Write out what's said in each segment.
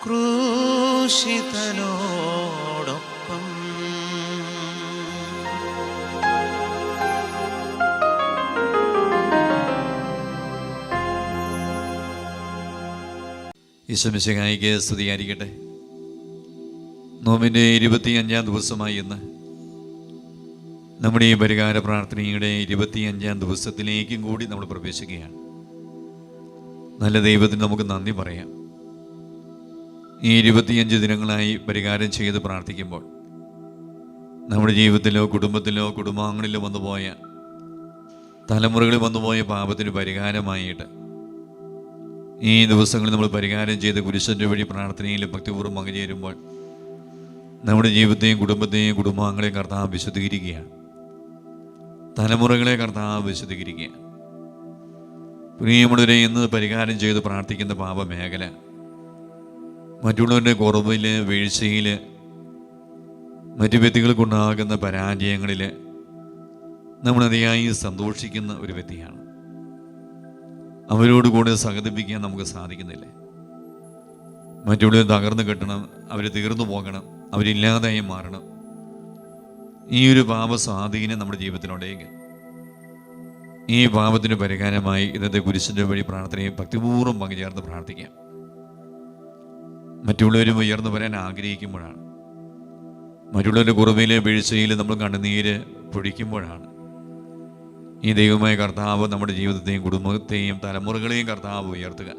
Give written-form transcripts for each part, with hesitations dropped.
ക്രൂശിതനോടൊപ്പം. ഈശോമിശിഹായിക്ക് സ്തുതിയായിരിക്കട്ടെ. നോമ്പിൻ്റെ 25-ാം ദിവസമായി ഇന്ന് നമ്മുടെ ഈ പരിഹാര പ്രാർത്ഥനയുടെ 25-ാം ദിവസത്തിലേക്കും കൂടി നമ്മൾ പ്രവേശിക്കുകയാണ്. നല്ല ദൈവത്തിന് നമുക്ക് നന്ദി പറയാം. ഈ 25 ദിനങ്ങളായി പരിഹാരം ചെയ്ത് പ്രാർത്ഥിക്കുമ്പോൾ നമ്മുടെ ജീവിതത്തിലോ കുടുംബത്തിലോ കുടുംബാംഗങ്ങളിലോ വന്നുപോയ തലമുറകളിൽ വന്നുപോയ പാപത്തിന് പരിഹാരമായിട്ട് ഈ ദിവസങ്ങളിൽ നമ്മൾ പരിഹാരം ചെയ്ത് കുരിശൻ്റെ വഴി പ്രാർത്ഥനയിൽ ഭക്തിപൂർവ്വം പങ്കുചേരുമ്പോൾ നമ്മുടെ ജീവിതത്തെയും കുടുംബത്തെയും കുടുംബാംഗങ്ങളെയും കർത്താവ് വിശുദ്ധീകരിക്കുകയാണ്. തലമുറകളെ കർത്താവ് വിശുദ്ധീകരിക്കുകയാണ്. പ്രിയമുള്ളവരെ, ഇന്ന് പരിഹാരം ചെയ്ത് പ്രാർത്ഥിക്കുന്ന പാപമേഖല മറ്റുള്ളവരുടെ കുറവിൽ, വീഴ്ചയിൽ, മറ്റു വ്യക്തികൾക്കുണ്ടാകുന്ന പരാജയങ്ങളിൽ നമ്മളതിയായി സന്തോഷിക്കുന്ന ഒരു വ്യക്തിയാണ്. അവരോട് കൂടെ സഹതപിക്കാൻ നമുക്ക് സാധിക്കുന്നില്ല. മറ്റുള്ളവർ തകർന്നു കെട്ടണം, അവർ തീർന്നു പോകണം, അവരില്ലാതായി മാറണം. ഈ ഒരു പാപ സ്വാധീനം നമ്മുടെ ജീവിതത്തിലുണ്ടെങ്കിൽ ഈ പാപത്തിന് പരിഹാരമായി ഇന്നത്തെ കുരിശിൻ്റെ വഴി പ്രാർത്ഥനയും ഭക്തിപൂർവ്വം പങ്കുചേർന്ന് പ്രാർത്ഥിക്കാം. മറ്റുള്ളവരും ഉയർന്നു വരാൻ ആഗ്രഹിക്കുമ്പോഴാണ്, മറ്റുള്ളവരുടെ കുറവിലെ വീഴ്ചയിൽ നമ്മൾ കണ്ണുനീര് പൊഴിക്കുമ്പോഴാണ് ഈ ദൈവമായ കർത്താവ് നമ്മുടെ ജീവിതത്തെയും കുടുംബത്തെയും തലമുറകളെയും കർത്താവ് ഉയർത്തുക.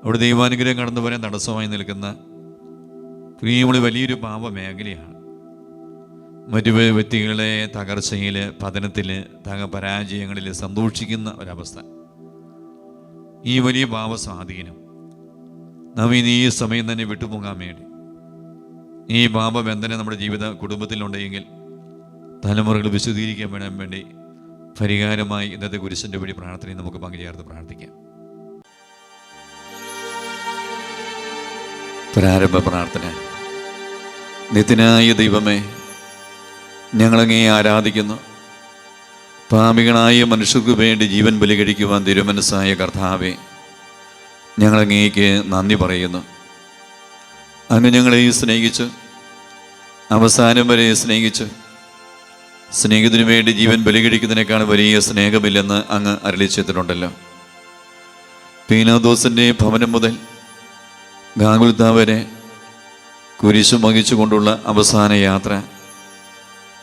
അവിടെ ദൈവാനുഗ്രഹം കടന്നു വരാൻ തടസ്സമായി നിൽക്കുന്ന പ്രിയമുള്ള വലിയൊരു പാപ മേഖലയാണ് മറ്റു വ്യക്തികളെ തകർച്ചയിൽ, പതനത്തിൽ, പരാജയങ്ങളിൽ സന്തോഷിക്കുന്ന ഒരവസ്ഥ. ഈ വലിയ പാപ സ്വാധീനം നാം ഇനി ഈ സമയം തന്നെ വിട്ടുപോകാൻ വേണ്ടി, ഈ പാപബന്ധനം നമ്മുടെ കുടുംബത്തിലുണ്ടെങ്കിൽ തലമുറകൾ വിശദീകരിക്കാൻ വേണ്ടി പരിഹാരമായി ഇന്നത്തെ കുരിശിൻ്റെ വഴി പ്രാർത്ഥനയും നമുക്ക് പങ്കുചേർത്ത് പ്രാർത്ഥിക്കാം. പ്രാരംഭ പ്രാർത്ഥന. നിത്യനായ ദൈവമേ, ഞങ്ങളങ്ങേ ആരാധിക്കുന്നു. പാപികളായ മനുഷ്യർക്ക് വേണ്ടി ജീവൻ ബലി കഴിക്കുവാൻ തിരുമനസ്സായ കർത്താവേ, ഞങ്ങളങ്ങേക്ക് നന്ദി പറയുന്നു. അങ്ങ് ഞങ്ങളെ സ്നേഹിച്ച്, അവസാനം വരെ സ്നേഹിച്ച്, സ്നേഹത്തിനു വേണ്ടി ജീവൻ ബലികഴിക്കുന്നതിനേക്കാൾ വലിയ സ്നേഹമില്ലെന്ന് അങ്ങ് അരുളിച്ചെയ്തിട്ടുണ്ടല്ലോ. പീലാത്തോസിൻ്റെ ഭവനം മുതൽ ഗാഗുൽത്താ വരെ കുരിശു വഹിച്ചുകൊണ്ടുള്ള അവസാന യാത്ര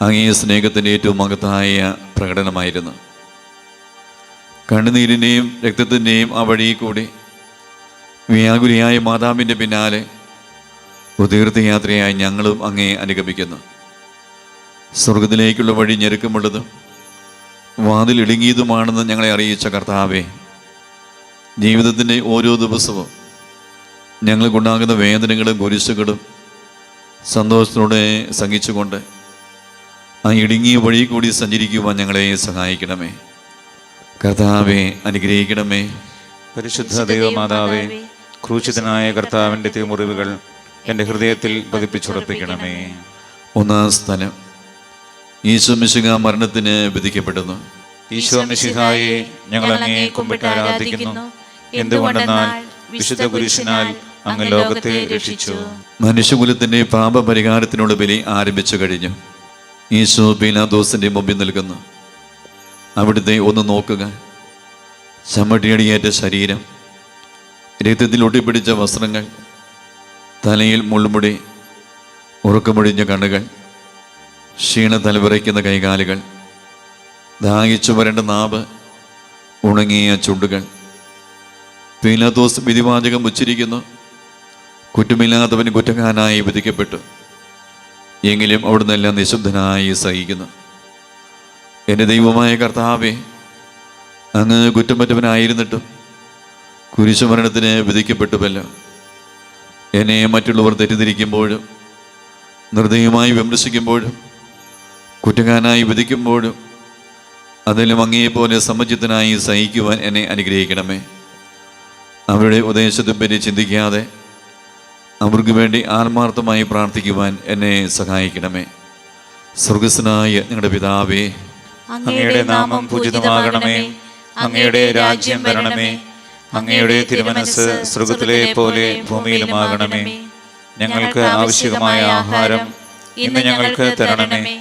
അങ്ങേ സ്നേഹത്തിൻ്റെ ഏറ്റവും മഹത്തായ പ്രകടനമായിരുന്നു. കണ്ണുനീരിൻ്റെയും രക്തത്തിൻ്റെയും ആ വഴി കൂടി വ്യാകുലിയായ മാതാവിൻ്റെ പിന്നാലെ ഒരു തീർത്ഥയാത്രയായി ഞങ്ങളും അങ്ങേ അനുഗമിക്കുന്നു. സ്വർഗത്തിലേക്കുള്ള വഴി ഞെരുക്കമുള്ളതും വാതിലിടുങ്ങിയതുമാണെന്ന് ഞങ്ങളെ അറിയിച്ച കർത്താവേ, ജീവിതത്തിൻ്റെ ഓരോ ദിവസവും ഞങ്ങൾക്കുണ്ടാകുന്ന വേദനകളും കുരിശുകളും സന്തോഷത്തോടെ സഹിച്ചുകൊണ്ട് ആ ഇടുങ്ങിയ വഴി കൂടി സഞ്ചരിക്കുവാൻ ഞങ്ങളെ സഹായിക്കണമേ. കർത്താവെ അനുഗ്രഹിക്കണമേ. പരിശുദ്ധ ദൈവമാതാവേ, ക്രൂശിതനായ കർത്താവിൻ്റെ തിരുമുറിവുകൾ എൻ്റെ ഹൃദയത്തിൽ പതിപ്പിച്ചുറപ്പിക്കണമേ. ഒന്നാം സ്ഥലം. ഈശോ മിശിഹാ മരണത്തിന് വിധിക്കപ്പെടുന്നു. ഈശോ മിശിഹായെ ഞങ്ങൾ അങ്ങേ കുമ്പിട്ട് ആരാധിക്കുന്നു. എന്തുകൊണ്ടെന്നാൽ വിശുദ്ധ കുരിശിനാൽ അങ്ങ് ലോകത്തെ രക്ഷിച്ചു. മനുഷ്യകുലത്തിന്റെ പാപപരിഹാരത്തിനുള്ള ബലി ആരംഭിച്ചു കഴിഞ്ഞു. ഈശോ പീലാത്തോസിന്റെ മുമ്പിൽ നിൽക്കുന്നു. അവിടുത്തെ ഒന്ന് നോക്കുക. ചമ്മട്ടിയടിയേറ്റ ശരീരം, രക്തത്തിൽ ഒട്ടിപ്പിടിച്ച വസ്ത്രങ്ങൾ, തലയിൽ മുൾമുടി, ഉറക്കമൊഴിഞ്ഞ കണ്ണുകൾ, ക്ഷീണ തലവിറയ്ക്കുന്ന കൈകാലുകൾ, ദാഹിച്ചു വരേണ്ട നാവ്, ഉണങ്ങിയ ചുണ്ടുകൾ. പീലാത്തോസ് വിധിവാചകം ഉച്ചരിക്കുന്നു. കുറ്റമില്ലാത്തവൻ കുറ്റക്കാരനായി വിധിക്കപ്പെട്ടു. എങ്കിലും അവിടുന്ന് എല്ലാം നിശബ്ദനായി സഹിക്കുന്നു. എൻ്റെ ദൈവമായ കർത്താവേ, അങ്ങ് കുറ്റമറ്റവനായിരുന്നിട്ടും കുരിശുമരണത്തിന് വിധിക്കപ്പെട്ടുവല്ലോ. എന്നെ മറ്റുള്ളവർ തെറ്റിദ്ധരിക്കുമ്പോഴും നിർദ്ദയമായി വിമർശിക്കുമ്പോഴും കുറ്റക്കാരനായി വിധിക്കുമ്പോഴും അതിലും അങ്ങേപോലെ സമചിത്തനായി സഹിക്കുവാൻ എന്നെ അനുഗ്രഹിക്കണമേ. അവരുടെ ഉപദേശത്തെപ്പറ്റി ചിന്തിക്കാതെ അവർക്ക് വേണ്ടി ആത്മാർത്ഥമായി പ്രാർത്ഥിക്കുവാൻ എന്നെ സഹായിക്കണമേ. സ്വർഗസ്വനായ ഞങ്ങളുടെ പിതാവേ, അങ്ങയുടെ നാമം പൂജിതമാകണമേ. അങ്ങയുടെ രാജ്യം വരണമേ. അങ്ങയുടെ തിരുമനസ് സ്വർഗ്ഗത്തിലെ പോലെ ഭൂമിയിലുമാകണമേ. ഞങ്ങൾക്ക് ആവശ്യമായ ആഹാരം ഇന്ന് ഞങ്ങൾക്ക് തരണമേ.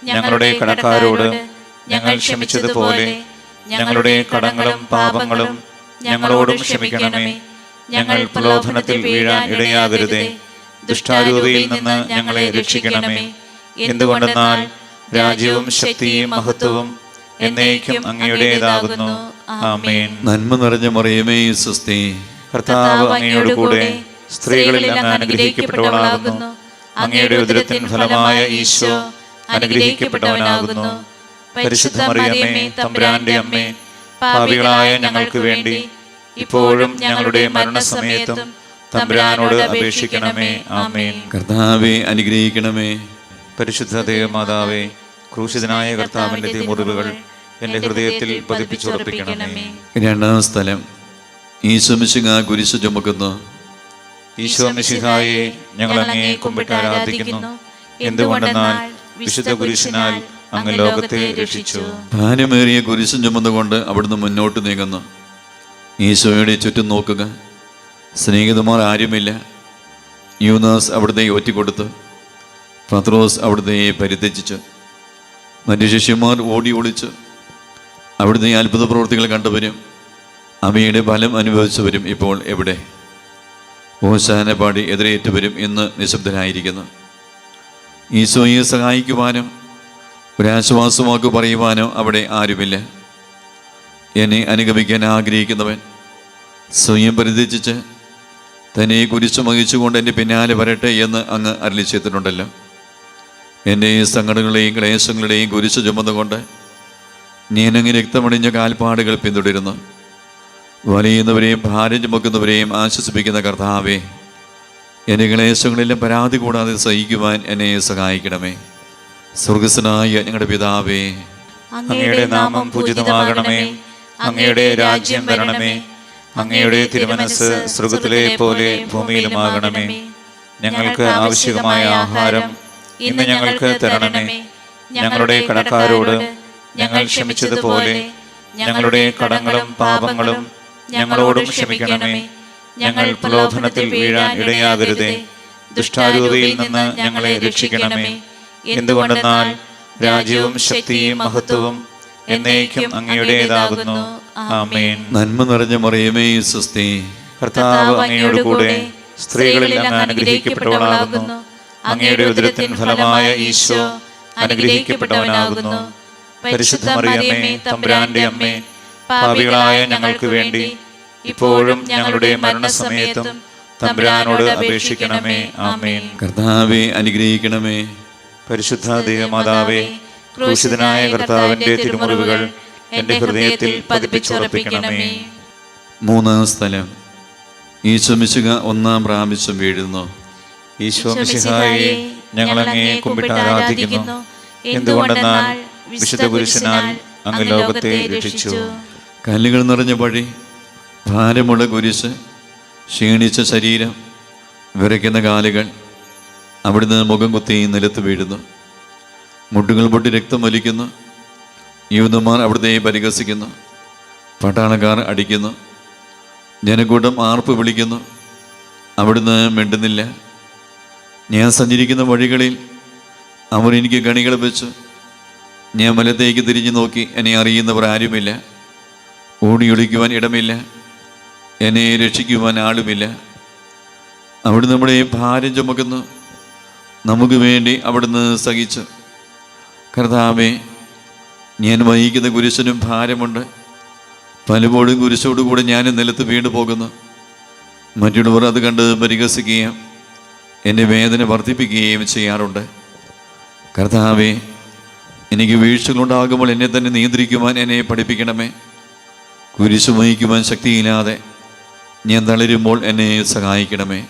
ഞങ്ങളുടെ കടക്കാരോട് ഞങ്ങൾ ക്ഷമിച്ചതുപോലെ ഞങ്ങളുടെ കടങ്ങളും പാപങ്ങളും ഞങ്ങളോടും ക്ഷമിക്കണമേ. ഞങ്ങൾ പ്രലോഭനത്തിൽ വീഴാൻ ഇടയാകരുതേ. ദുഷ്ടാരൂപിയിൽ നിന്ന് ഞങ്ങളെ രക്ഷിക്കണമേ. എന്തുകൊണ്ടെന്നാൽ രാജ്യവും ശക്തിയും മഹത്വവും എന്നേക്കും അങ്ങയുടേതാകുന്നു. ആമേൻ. നന്മ നിറഞ്ഞ മറിയമേ സ്വസ്തി, കർത്താവ് അങ്ങയോട് കൂടെ സ്ത്രീകളിൽ അങ്ങ് അനുഗ്രഹിക്കപ്പെട്ടവളാകുന്നു. അങ്ങയുടെ ഉദരത്തിൻ ഫലമായ ഈശോ അനുഗ്രഹിക്കപ്പെട്ടവനാകുന്നു. പരിശുദ്ധ മറിയമേ, തമ്പുരാന്റെ അമ്മേ, പാപികളായ ഞങ്ങൾക്ക് വേണ്ടി ഇപ്പോഴും ഞങ്ങളുടെ മരണസമയത്തും തമ്പുരാനോട് അപേക്ഷിക്കണമേ. ആമേൻ. കർത്താവെ അനുഗ്രഹിക്കണമേ. പരിശുദ്ധ ദേവമാതാവേ, ക്രൂശിതനായ കർത്താവിന്റെ തിരുമുറിവുകൾ എൻ്റെ ഹൃദയത്തിൽ പതിപ്പിച്ചുറപ്പിക്കണമേ. രണ്ടാം സ്ഥലം, ഈശോ മിശിഹാ കുരിശ് ചുമക്കുന്നു. ഈശോ മിശിഹായെ ഞങ്ങൾ അങ്ങയെ കുമ്പിട്ട് ആരാധിക്കുന്നു. എന്തുകൊണ്ടെന്നാൽ വിശുദ്ധ കുരിശിനാൽ അങ്ങ് ലോകത്തെ രക്ഷിച്ചു. ഭാരമേറിയ കുരിശും ചുമന്നുകൊണ്ട് അവിടുന്ന് മുന്നോട്ട് നീങ്ങുന്നു. ഈശോയുടെ ചുറ്റും നോക്കുക. സ്നേഹിതന്മാർ ആരുമില്ല. യൂദാസ് അവിടുത്തെ ഒറ്റിക്കൊടുത്ത്, പത്രോസ് അവിടുത്തെ പരിത്യജിച്ച്, മറ്റു ശിഷ്യന്മാർ ഓടി ഒളിച്ച് അവിടുത്തെ അത്ഭുത പ്രവൃത്തികൾ കണ്ടവരും അവയുടെ ഫലം അനുഭവിച്ചവരും ഇപ്പോൾ എവിടെ? ഓശാന പാടി എതിരേറ്റവരും ഇന്ന് നിശബ്ദരായിരിക്കുന്നു. ഈശോയെ സഹായിക്കുവാനോ ഒരാശ്വാസവാക്ക് പറയുവാനോ അവിടെ ആരുമില്ല. എന്നെ അനുഗമിക്കാൻ ആഗ്രഹിക്കുന്നവൻ സ്വയം പരിത്യജിച്ച് തന്നെ കുരിശ് വഹിച്ചുകൊണ്ട് എൻ്റെ പിന്നാലെ വരട്ടെ എന്ന് അങ്ങ് അരുളി ചെയ്തിട്ടുണ്ടല്ലോ. എൻ്റെ സങ്കടങ്ങളുടെയും ക്ലേശങ്ങളുടെയും കുരിശ് ചുമന്നുകൊണ്ട് ഞാനങ്ങ് രക്തമണിഞ്ഞ കാൽപ്പാടുകൾ പിന്തുടരുന്നു. വലയുന്നവരെയും ഭാരം ചുമക്കുന്നവരെയും ആശ്വസിപ്പിക്കുന്ന കർത്താവേ, എൻ്റെ ക്ലേശങ്ങളെല്ലാം പരാതി കൂടാതെ സഹിക്കുവാൻ എന്നെ സഹായിക്കണമേ. സ്വർഗസ്വനായ ഞങ്ങളുടെ പിതാവേ, അങ്ങയുടെ നാമം പൂജിതമാകണമേ. അങ്ങയുടെ രാജ്യം വരണമേ. അങ്ങയുടെ തിരുമനസ് സ്വർഗ്ഗത്തിലെ പോലെ ഭൂമിയിലുമാകണമേ. ഞങ്ങൾക്ക് ആവശ്യമായ ആഹാരം ഇന്ന് ഞങ്ങൾക്ക് തരണമേ. ഞങ്ങളുടെ കടക്കാരോട് ഞങ്ങൾ ക്ഷമിച്ചതുപോലെ ഞങ്ങളുടെ കടങ്ങളും പാപങ്ങളും ഞങ്ങളോടും ക്ഷമിക്കണമേ. ഞങ്ങൾ പ്രലോഭനത്തിൽ വീഴാൻ ഇടയാകരുതേ. ദുഷ്ടാരൂപിയിൽ നിന്ന് ഞങ്ങളെ രക്ഷിക്കണമേ. എന്തുകൊണ്ടെന്നാൽ രാജ്യവും ശക്തിയും മഹത്വവും എന്നേക്കും അങ്ങയുടേതാകുന്നു. ആമേൻ. നന്മ നിറഞ്ഞ മറിയമേ സ്വസ്തി, കർത്താവ് അങ്ങയോട് കൂടെ സ്ത്രീകളിൽ അങ്ങ് അനുഗ്രഹിക്കപ്പെട്ടവളാകുന്നു. അങ്ങയുടെ ഉദരത്തിൻ ഫലമായ ഈശോ അനുഗ്രഹിക്കപ്പെട്ടവനാകുന്നു. പരിശുദ്ധ മറിയമേ, തമ്പുരാന്റെ അമ്മേ, പാപികളായ ഞങ്ങൾക്ക് വേണ്ടി ഇപ്പോഴും ഞങ്ങളുടെ മരണസമയത്തും തമ്പുരാനോട് അപേക്ഷിക്കണമേ. ആമേൻ. കർത്താവെ അനുഗ്രഹിക്കണമേ. പരിശുദ്ധ ദേവമാതാവേ, ക്രൂശിതനായ കർത്താവിന്റെ തിരുമുറിവുകൾ എൻ്റെ ഹൃദയത്തിൽ പതിപ്പിച്ചുറപ്പിക്കണമേ. മൂന്നാം സ്ഥലം, ഈശോ മിശിഹാ ഒന്നാം പ്രാവശ്യം വീഴുന്നു. ഈശോ മിശിഹായെ ഞങ്ങൾ അങ്ങയെ കുമ്പിട്ട് ആരാധിക്കുന്നു. എന്തുകൊണ്ടെന്നാൽ വിശുദ്ധ കുരിശിനാൽ അങ്ങ് ലോകത്തെ രക്ഷിച്ചു. കല്ലുകൾ നിറഞ്ഞ വഴി, ഭാരമുള്ള കുരിശ്, ക്ഷീണിച്ച ശരീരം, വിറയ്ക്കുന്ന കാലുകൾ, അവിടുന്ന് മുഖം കുത്തി നിലത്ത് വീഴുന്നു. മുട്ടുകൾ പൊട്ടി രക്തം വലിക്കുന്നു. യൂദന്മാർ അവിടുത്തെ പരിഹസിക്കുന്നു. പട്ടാളക്കാർ അടിക്കുന്നു. ജനക്കൂട്ടം ആർപ്പ് വിളിക്കുന്നു. അവിടുന്ന് മിണ്ടുന്നില്ല. ഞാൻ സഞ്ചരിക്കുന്ന വഴികളിൽ അവർ എനിക്ക് കണികൾ വെച്ചു. ഞാൻ വലത്തേക്ക് തിരിഞ്ഞു നോക്കി. എന്നെ അറിയുന്നവർ ആരുമില്ല. ഓടിയൊളിക്കുവാൻ ഇടമില്ല. എന്നെ രക്ഷിക്കുവാൻ ആളുമില്ല. അവിടുന്ന് നമ്മുടെ ഭാരം ചുമക്കുന്നു. നമുക്ക് വേണ്ടി അവിടുന്ന് സഹിച്ചു. കർത്താവേ, ഞാൻ വഹിക്കുന്ന കുരിശിനും ഭാരമുണ്ട്. പലപ്പോഴും കുരിശോടുകൂടെ ഞാൻ നിലത്ത് വീണു പോകുന്നു. മറ്റുള്ളവർ അത് കണ്ട് പരിഹസിക്കുകയും എൻ്റെ വേദന വർദ്ധിപ്പിക്കുകയും ചെയ്യാറുണ്ട്. കർത്താവേ, എനിക്ക് വീഴ്ചകളുണ്ടാകുമ്പോൾ എന്നെ തന്നെ നിയന്ത്രിക്കുവാൻ എന്നെ പഠിപ്പിക്കണമേ. കുരിശ് വഹിക്കുവാൻ ശക്തിയില്ലാതെ ഞാൻ തളരുമ്പോൾ എന്നെ സഹായിക്കണമേ.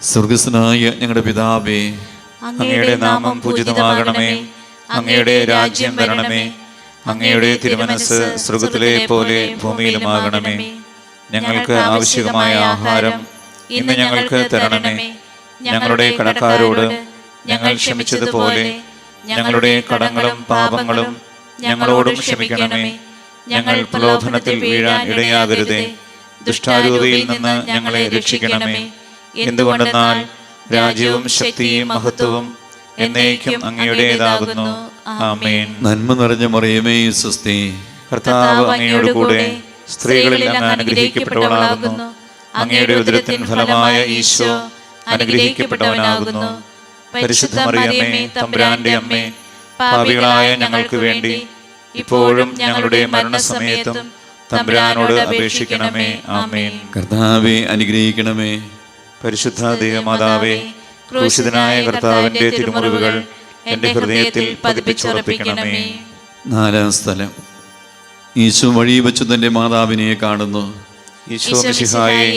സ്വർഗസ്വനായ ഞങ്ങളുടെ പിതാവേ, അങ്ങയുടെ നാമം പൂജിതമാകണമേ. അങ്ങയുടെ രാജ്യം വരണമേ. അങ്ങയുടെ തിരുമനസ് സ്വർഗ്ഗത്തിലെ പോലെ ഭൂമിയിലുമാകണമേ. ഞങ്ങൾക്ക് ആവശ്യമായ ആഹാരം ഇന്ന് ഞങ്ങൾക്ക് തരണമേ. ഞങ്ങളുടെ കടക്കാരോട് ഞങ്ങൾ ക്ഷമിച്ചതുപോലെ ഞങ്ങളുടെ കടങ്ങളും പാപങ്ങളും ഞങ്ങളോടും ക്ഷമിക്കണമേ. ഞങ്ങൾ പ്രലോഭനത്തിൽ വീഴാൻ ഇടയാകരുതേ. ദുഷ്ടാരൂപിയിൽ നിന്ന് ഞങ്ങളെ രക്ഷിക്കണമേ. എന്തുകൊണ്ടെന്നാൽ രാജ്യവും ശക്തിയും മഹത്വവും എന്നേക്കും അങ്ങയുടേതാകുന്നു. ആമേൻ. നന്മ നിറഞ്ഞ മറിയമേ സ്വസ്തി, കർത്താവ് അങ്ങയോട് കൂടെ സ്ത്രീകളിൽ അങ്ങ് അനുഗ്രഹിക്കപ്പെട്ടവളാകുന്നു. അങ്ങയുടെ ഉദരത്തിൻ ഫലമായ ഈശോ അനുഗ്രഹിക്കപ്പെട്ടവനാകുന്നു. പരിശുദ്ധ മറിയമേ, തമ്പുരാന്റെ അമ്മേ, പാപികളായ ഞങ്ങൾക്ക് വേണ്ടി ഇപ്പോഴും ഞങ്ങളുടെ മരണസമയത്തും തമ്പുരാനോട് അപേക്ഷിക്കണമേ. ആമേൻ. കർത്താവെ അനുഗ്രഹിക്കണമേ. പരിശുദ്ധ ദൈവമാതാവേ, ക്രൂശിതനായ കർത്താവിന്റെ തിരുമുറിവുകൾ എന്റെ ഹൃദയത്തിൽ പതിപ്പിച്ചുറപ്പിക്കണമേ. നാലാം സ്ഥലം. ഈശോ വഴി വെച്ച് തന്റെ മാതാവിനെ കാണുന്നു. ഈശോ മിശിഹായെ,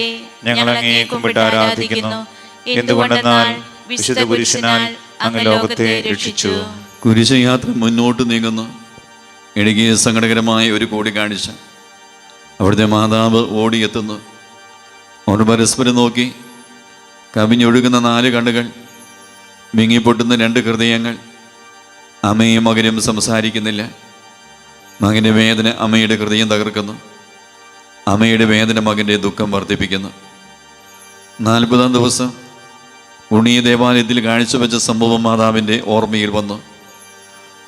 ഞങ്ങൾ അങ്ങയെ കുമ്പിട്ട് ആരാധിക്കുന്നു. എന്തുകൊണ്ടെന്നാൽ വിശുദ്ധ കുരിശിനാൽ അങ്ങ് ലോകത്തെ രക്ഷിച്ചു. കുരിശ് യാത്ര മുന്നോട്ട് നീങ്ങുന്നു. ഇടുങ്ങിയ സങ്കടകരമായ ഒരു കൂടിക്കാഴ്ച. അവിടുത്തെ മാതാവ് ഓടിയെത്തുന്നു. അവർ പരസ്പരം നോക്കി. കവിഞ്ഞൊഴുകുന്ന 4 കണ്ണുകൾ, വിങ്ങിപ്പൊട്ടുന്ന 2 ഹൃദയങ്ങൾ. അമ്മയും മകനും സംസാരിക്കുന്നില്ല. മകൻ്റെ വേദന അമ്മയുടെ ഹൃദയം തകർക്കുന്നു. അമ്മയുടെ വേദന മകൻ്റെ ദുഃഖം വർദ്ധിപ്പിക്കുന്നു. 40-ാം ദിവസം ഉണ്ണിയ ദേവാലയത്തിൽ കാഴ്ചവെച്ച സംഭവം മാതാവിൻ്റെ ഓർമ്മയിൽ വന്നു.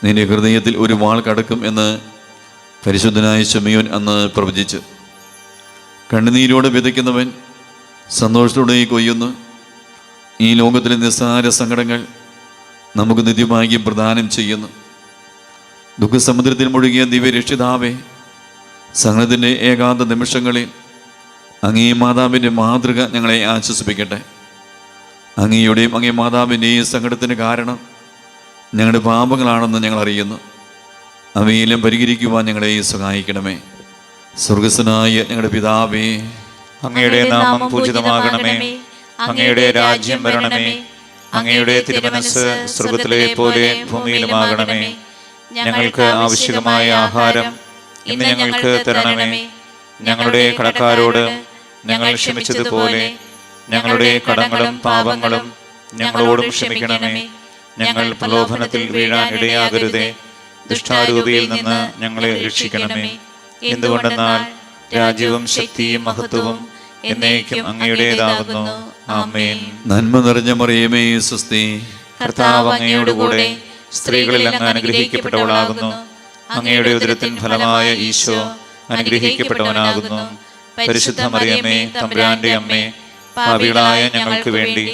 നിന്റെ ഹൃദയത്തിൽ ഒരു വാൾ കടക്കും എന്ന് പരിശുദ്ധനായ ശിമയോൻ അന്ന് പ്രവചിച്ചു. കണ്ണുനീരോടെ വിതയ്ക്കുന്നവൻ സന്തോഷത്തോടെ കൊയ്യുന്നു. ഈ ലോകത്തിലെ നിസ്സാര സങ്കടങ്ങൾ നമുക്ക് നിത്യഭാഗ്യം പ്രദാനം ചെയ്യുന്നു. ദുഃഖസമുദ്രത്തിൽ മുഴുകിയ ദിവ്യരക്ഷിതാവേ, സഹനത്തിൻ്റെ ഏകാന്ത നിമിഷങ്ങളിൽ അങ്ങേ മാതാവിൻ്റെ മാതൃക ഞങ്ങളെ ആശ്വസിപ്പിക്കട്ടെ. അങ്ങയുടെയും അങ്ങേ മാതാവിൻ്റെയും സങ്കടത്തിന് കാരണം ഞങ്ങളുടെ പാപങ്ങളാണെന്ന് ഞങ്ങൾ അറിയുന്നു. അവയെല്ലാം പരിഹരിക്കുവാൻ ഞങ്ങളെ സഹായിക്കണമേ. സ്വർഗസ്വനായ ഞങ്ങളുടെ പിതാവേ, അങ്ങയുടെ നാമം പൂജിതമാകണമേ. അങ്ങയുടെ രാജ്യം വരണമേ. അങ്ങയുടെ തിരുമനസ്സ് സ്വർഗ്ഗത്തിലെ പോലെ ഭൂമിയിലുമാകണമേ. ഞങ്ങൾക്ക് ആവശ്യമായ ആഹാരം ഇന്ന് ഞങ്ങൾക്ക് തരണമേ. ഞങ്ങളുടെ കടക്കാരോട് ഞങ്ങൾ ക്ഷമിച്ചതുപോലെ ഞങ്ങളുടെ കടങ്ങളും പാപങ്ങളും ഞങ്ങളോടും ക്ഷമിക്കണമേ. ഞങ്ങൾ പ്രലോഭനത്തിൽ വീഴാൻ ഇടയാകരുതേ. ദുഷ്ടാരൂപിയിൽ നിന്ന് ഞങ്ങളെ രക്ഷിക്കണമേ. എന്തുകൊണ്ടെന്നാൽ രാജ്യവും ശക്തിയും മഹത്വവും എന്നേക്കും അങ്ങയുടേതാകുന്നു. ആമേൻ. നന്മ നിറഞ്ഞ മറിയമേ സ്വസ്തി, കർത്താവ് അങ്ങയോട് കൂടെ സ്ത്രീകളിൽ അങ്ങ് അനുഗ്രഹിക്കപ്പെട്ടവളാകുന്നു. അങ്ങയുടെ ഉദരത്തിൻ ഫലമായ ഈശോ അനുഗ്രഹിക്കപ്പെട്ടവനാകുന്നു. പരിശുദ്ധ മറിയമേ, തമ്പുരാന്റെ അമ്മേ, പാപികളായ ഞങ്ങൾക്ക് വേണ്ടി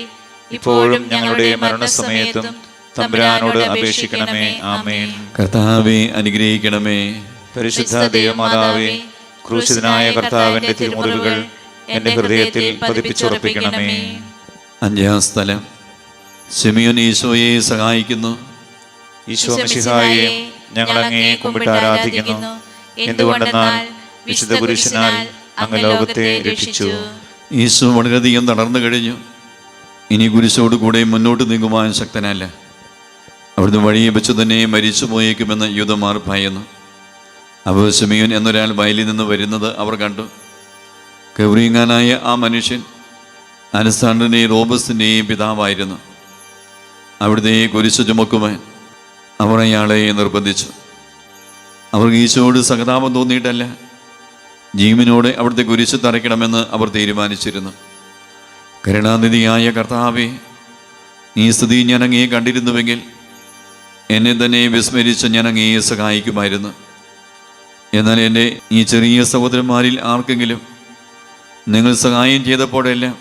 ഇപ്പോഴും ഞങ്ങളുടെ മരണസമയത്തും തമ്പുരാനോട് അപേക്ഷിക്കണമേ. ആമേൻ. കർത്താവെ അനുഗ്രഹിക്കണമേ. പരിശുദ്ധ ദൈവമാതാവേ, ക്രൂശിതനായ കർത്താവിന്റെ തിരുമുറിവുകൾ എന്റെ ഹൃദയത്തിൽ പതിപ്പിച്ചുറപ്പിക്കണമേ. 5-ാം സ്ഥലം. ശിമയോൻ ഈശോയെ സഹായിക്കുന്നു. ഈശോ മിശിഹായെ, ഞങ്ങൾ അങ്ങയെ കുമ്പിട്ട് ആരാധിക്കുന്നു. എന്തുകൊണ്ടെന്നാൽ വിശുദ്ധ കുരിശിനാൽ അങ്ങ് ലോകത്തെ രക്ഷിച്ചു. ഈശോ വളരെയധികം തളർന്നു കഴിഞ്ഞു. ഇനി കുരിശോട് കൂടെ മുന്നോട്ട് നീങ്ങുവാൻ ശക്തനല്ല. അവിടുന്ന് വഴിയെ വെച്ച് തന്നെ മരിച്ചു പോയേക്കുമെന്ന് യൂദന്മാർ ഭയന്നു. അപ്പോൾ ശിമയോൻ എന്നൊരാൾ വയലിൽ നിന്ന് വരുന്നത് അവർ കണ്ടു. കൗരീങ്ങാനായ ആ മനുഷ്യൻ അലക്സാണ്ടറിൻ്റെയും റോബസിൻ്റെയും പിതാവായിരുന്നു. അവിടുത്തെ കുരിശ് ചുമക്കുവാൻ അവർ അയാളെ നിർബന്ധിച്ചു. അവർക്ക് ഈശോയോട് സഹതാപം തോന്നിയിട്ടല്ല, ജീവനോടെ അവിടുത്തെ കുരിശ് തറയ്ക്കണമെന്ന് അവർ തീരുമാനിച്ചിരുന്നു. കരുണാനിധിയായ കർത്താവേ, ഈ സ്ഥിതി ഞാൻ അങ്ങയെ കണ്ടിരുന്നുവെങ്കിൽ എന്നെ തന്നെ വിസ്മരിച്ച് ഞാൻ അങ്ങയെ സഹായിക്കുമായിരുന്നു. എന്നാൽ എൻ്റെ ഈ ചെറിയ സഹോദരന്മാരിൽ ആർക്കെങ്കിലും നിങ്ങൾ സഹായം ചെയ്തപ്പോഴെല്ലാം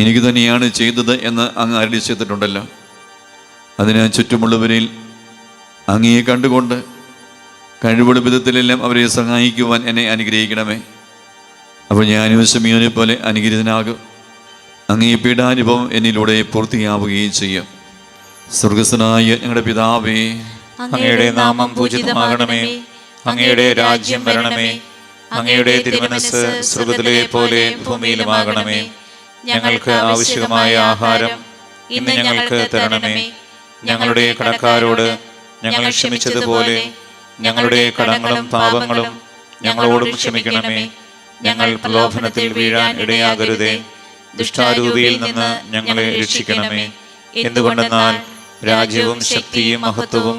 എനിക്ക് തന്നെയാണ് ചെയ്തത് എന്ന് അങ്ങ് അരുളി ചെയ്തിട്ടുണ്ടല്ലോ. അതിനാൽ ചുറ്റുമുള്ളവരിൽ അങ്ങയെ കണ്ടുകൊണ്ട് കഴിവുള്ള വിധത്തിലെല്ലാം അവരെ സഹായിക്കുവാൻ എന്നെ അനുഗ്രഹിക്കണമേ. അപ്പോൾ ഞാനും ശിമയോനെ പോലെ അനുഗ്രഹീതനാകും. അങ്ങേ പീഡാനുഭവം എന്നിലൂടെ പൂർത്തിയാവുകയും ചെയ്യും. സ്വർഗസ്വനായ ഞങ്ങളുടെ പിതാവേ, അങ്ങയുടെ നാമം പൂജിതമാകണമേ. അങ്ങയുടെ രാജ്യം വരണമേ. അങ്ങയുടെ തിരുമനസ്സ് സ്വർഗ്ഗത്തിലെ പോലെ ഭൂമിയിലുമാകണമേ. ഞങ്ങൾക്ക് ആവശ്യമായ ആഹാരം ഇന്ന് ഞങ്ങൾക്ക് തരണമേ. ഞങ്ങളുടെ കടക്കാരോട് ഞങ്ങൾ ക്ഷമിച്ചതുപോലെ ഞങ്ങളുടെ കടങ്ങളും പാപങ്ങളും ഞങ്ങളോടും ക്ഷമിക്കണമേ. ഞങ്ങൾ പ്രലോഭനത്തിൽ വീഴാൻ ഇടയാകരുതേ. ദുഷ്ടാരൂപിയിൽ നിന്ന് ഞങ്ങളെ രക്ഷിക്കണമേ. എന്തുകൊണ്ടെന്നാൽ രാജ്യവും ശക്തിയും മഹത്വവും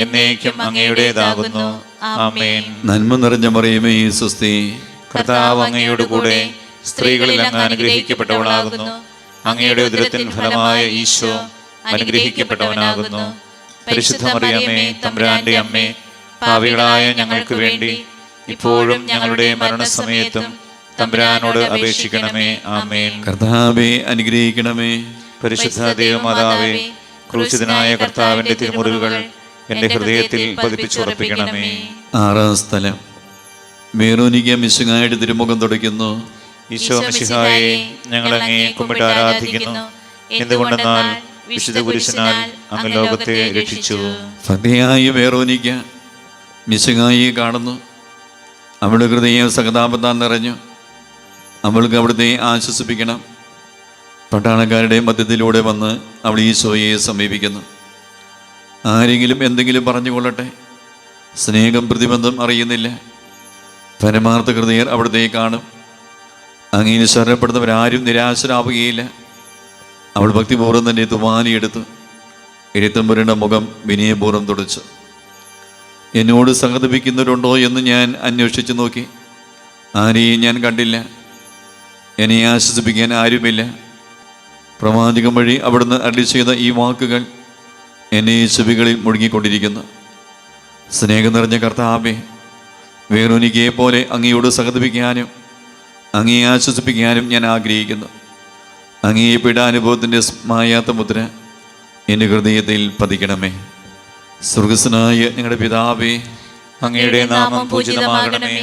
എന്നേക്കും അങ്ങയുടേതാകുന്നു. ആമേൻ. നന്മ നിറഞ്ഞ മറിയമേ സ്വസ്തി, കർത്താവ് അങ്ങയോട് കൂടെ സ്ത്രീകളിൽ അങ്ങ് അനുഗ്രഹിക്കപ്പെട്ടവളാകുന്നു. അങ്ങയുടെ ഉദരത്തിൻ ഫലമായ ഈശോ അനുഗ്രഹിക്കപ്പെട്ടവനാകുന്നു. പരിശുദ്ധ മറിയമേ, തമ്പുരാന്റെ അമ്മേ, പാപികളായ ഞങ്ങൾക്ക് വേണ്ടി ഇപ്പോഴും ഞങ്ങളുടെ മരണസമയത്തും തമ്പുരാനോട് അപേക്ഷിക്കണമേ. ആമേൻ. കർത്താവേ അനുഗ്രഹിക്കണമേ. പരിശുദ്ധ ദൈവമാതാവേ, ക്രൂശിതനായ കർത്താവിന്റെ തിരുമുറിവുകൾ എന്റെ ഹൃദയത്തിൽ പതിപ്പിച്ചുറപ്പിക്കണമേ. ആറാം സ്ഥലം. വെറോനിക്ക മിശിഹായുടെ തിരുമുഖം തുടയ്ക്കുന്നു. ഈശോ മിശിഹായെ, ഞങ്ങൾ അങ്ങയെ കുമ്പിട്ട് ആരാധിക്കുന്നു. എന്തുകൊണ്ടെന്നാൽ വിശുദ്ധ കുരിശിനാൽ അങ്ങ് ലോകത്തെ രക്ഷിച്ചു. ഭക്തിയായ വെറോനിക്ക മിശിഹായെ കാണുന്നു. അവളുടെ ഹൃദയം സഹതാപത്താൽ നിറഞ്ഞു. അവൾക്ക് അവിടുത്തെ ആശ്വസിപ്പിക്കണം. പട്ടാളക്കാരുടെ മധ്യത്തിലൂടെ വന്ന് അവൾ ഈശോയെ സമീപിക്കുന്നു. ആരെങ്കിലും എന്തെങ്കിലും പറഞ്ഞുകൊള്ളട്ടെ, സ്നേഹം പ്രതിബന്ധം അറിയുന്നില്ല. പരമാർത്ഥ ഹൃദയർ അവിടുത്തെ കാണും. അങ്ങനെ ശരണപ്പെടുന്നവരാരും നിരാശരാവുകയില്ല. അവൾ ഭക്തിപൂർവ്വം തന്നെ തുവാനിയെടുത്തു എഴുത്തം പുരണ്ട മുഖം വിനയപൂർവ്വം തുടച്ചു. എന്നോട് സഹതപിക്കുന്നവരുണ്ടോ എന്ന് ഞാൻ അന്വേഷിച്ചു നോക്കി. ആരെയും ഞാൻ കണ്ടില്ല. എന്നെ ആശ്വസിപ്പിക്കാൻ ആരുമില്ല. പ്രവാചകം വഴി അവിടുന്ന് അരുളി ചെയ്ത ഈ വാക്കുകൾ എന്നെ ചെവികളിൽ മുഴുകിക്കൊണ്ടിരിക്കുന്നു. സ്നേഹം നിറഞ്ഞ കർത്താവേ, വെറോനിക്കയെ പോലെ അങ്ങയോട് സഹതപിക്കാനും അങ്ങയെ ആശ്വസിപ്പിക്കാനും ഞാൻ ആഗ്രഹിക്കുന്നു. അങ്ങയെ പീഡാനുഭവത്തിൻ്റെ മായാത്ത മുദ്ര എൻ്റെ ഹൃദയത്തിൽ പതിക്കണമേ. സ്വർഗസ്വനായ ഞങ്ങളുടെ പിതാവേ, അങ്ങയുടെ നാമം പൂജിതമാകണമേ.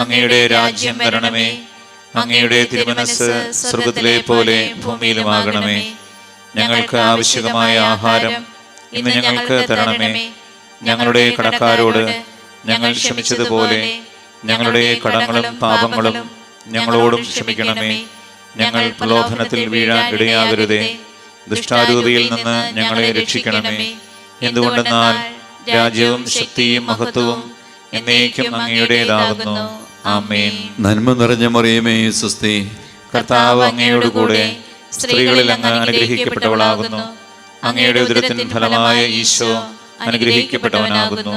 അങ്ങയുടെ രാജ്യം വരണമേ. അങ്ങയുടെ തിരുമനസ്സ് സ്വർഗത്തിലെ പോലെ ഭൂമിയിലുമാകണമേ. ഞങ്ങൾക്ക് ആവശ്യമായ ആഹാരം ഇന്ന് ഞങ്ങൾക്ക് തരണമേ. ഞങ്ങളുടെ കടക്കാരോട് ഞങ്ങൾ ക്ഷമിച്ചതുപോലെ ഞങ്ങളുടെ കടങ്ങളും പാപങ്ങളും ഞങ്ങളോടും ക്ഷമിക്കണമേ. ഞങ്ങൾ പ്രലോഭനത്തിൽ വീഴാൻ ഇടയാകരുതേ. ദുഷ്ടാരൂപിയിൽ നിന്ന് ഞങ്ങളെ രക്ഷിക്കണമേ. എന്തുകൊണ്ടെന്നാൽ രാജ്യവും ശക്തിയും മഹത്വവും എന്നേക്കും അങ്ങയുടേതാകുന്നു. ആമേൻ. നന്മ നിറഞ്ഞ മറിയമേ, സ്വസ്തി. കർത്താവ് അങ്ങയോടുകൂടെ സ്ത്രീകളിൽ അങ്ങ് അനുഗ്രഹിക്കപ്പെട്ടവളാകുന്നു. അങ്ങയുടെ ഉദരത്തിൻ ഫലമായ ഈശോ അനുഗ്രഹിക്കപ്പെട്ടവനാകുന്നു.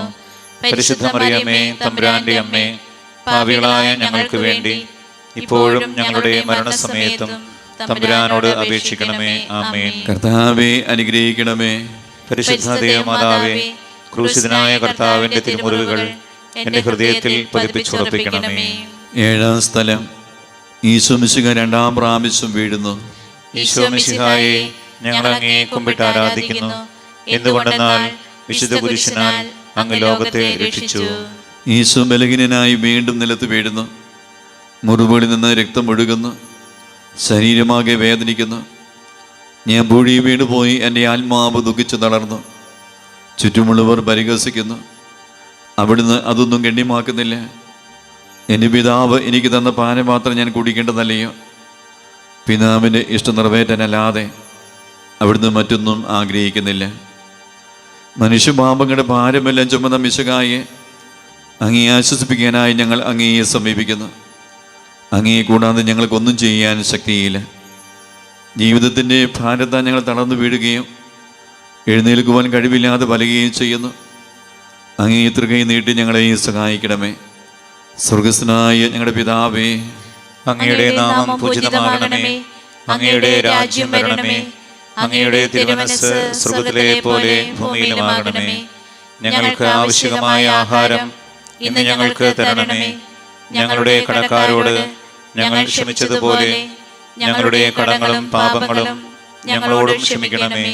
പരിശുദ്ധ മറിയമേ, തമ്പുരാന്റെ അമ്മേ, പാപികളായ ഞങ്ങൾക്ക് വേണ്ടി ഇപ്പോഴും ഞങ്ങളുടെ മരണസമയത്തും തമ്പുരാനോട് അപേക്ഷിക്കണമേ. ആമേൻ. കർത്താവേ അനുഗ്രഹിക്കണമേ. പരിശുദ്ധ ദൈവമാതാവേ, ക്രൂശിതനായ കർത്താവിന്റെ തിരുമുറിവുകൾ എന്റെ ഹൃദയത്തിൽ പതിപ്പിച്ചുറപ്പിക്കണമേ. ഏഴാം സ്ഥലം. ഈശോ മിശിഹ രണ്ടാം പ്രാവശ്യം വീഴുന്നു. ഈശോ മിശിഹായെ, ഞങ്ങൾ അങ്ങയെ കുമ്പിട്ട് ആരാധിക്കുന്നു. എന്തുകൊണ്ടെന്നാൽ വിശുദ്ധ കുരിശിനാൽ അങ്ങ് ലോകത്തെ രക്ഷിച്ചു. ഈശോ ബലഹീനനായി വീണ്ടും നിലത്ത് വീഴുന്നു. മുറിവുകളിൽ നിന്ന് രക്തം ഒഴുകുന്നു. ശരീരമാകെ വേദനിക്കുന്നു. ഞാൻ പൂഴി വീണുപോയി. എൻ്റെ ആത്മാവ് ദുഃഖിച്ചു തളർന്നു. ചുറ്റുമുള്ളവർ പരിഹസിക്കുന്നു. അവിടുന്ന് അതൊന്നും ഗണ്യമാക്കുന്നില്ല. എൻ്റെ പിതാവ് എനിക്ക് തന്ന പാനപാത്രം ഞാൻ കുടിക്കേണ്ടതല്ലയോ? പിതാവിൻ്റെ ഇഷ്ടം നിറവേറ്റാനല്ലാതെ അവിടുന്ന് മറ്റൊന്നും ആഗ്രഹിക്കുന്നില്ല. മനുഷ്യപാപങ്ങളുടെ ഭാരമെല്ലാം ചുമന്ന മിശിഹായെ, അങ്ങയെ ആശ്വസിപ്പിക്കാനായി ഞങ്ങൾ അങ്ങയെ സമീപിക്കുന്നു. അങ്ങയെ കൂടാതെ ഞങ്ങൾക്കൊന്നും ചെയ്യാൻ ശക്തിയില്ല. ജീവിതത്തിൻ്റെ ഭാരത്താൽ ഞങ്ങൾ തളർന്നു വീഴുകയും എഴുന്നേൽക്കുവാൻ കഴിവില്ലാതെ വലയുകയും ചെയ്യുന്നു. അങ്ങേ തൃകൈ നീട്ടി ഞങ്ങളെ സഹായിക്കണമേ. സ്വർഗസ്വനായ ഞങ്ങളുടെ പിതാവേ, അങ്ങയുടെ നാമം പൂജിതമാകണമേ. അങ്ങയുടെ രാജ്യം വരണമേ. അങ്ങയുടെ തിരുമനസ്സ് സ്വർഗത്തിലെ പോലെ ഭൂമിയിലുമാകണമേ. ഞങ്ങൾക്ക് ആവശ്യമായ ആഹാരം ഇന്ന് ഞങ്ങൾക്ക് തരണമേ. ഞങ്ങളുടെ കടക്കാരോട് ഞങ്ങൾ ക്ഷമിച്ചതുപോലെ ഞങ്ങളുടെ കടങ്ങളും പാപങ്ങളും ഞങ്ങളോടും ക്ഷമിക്കണമേ.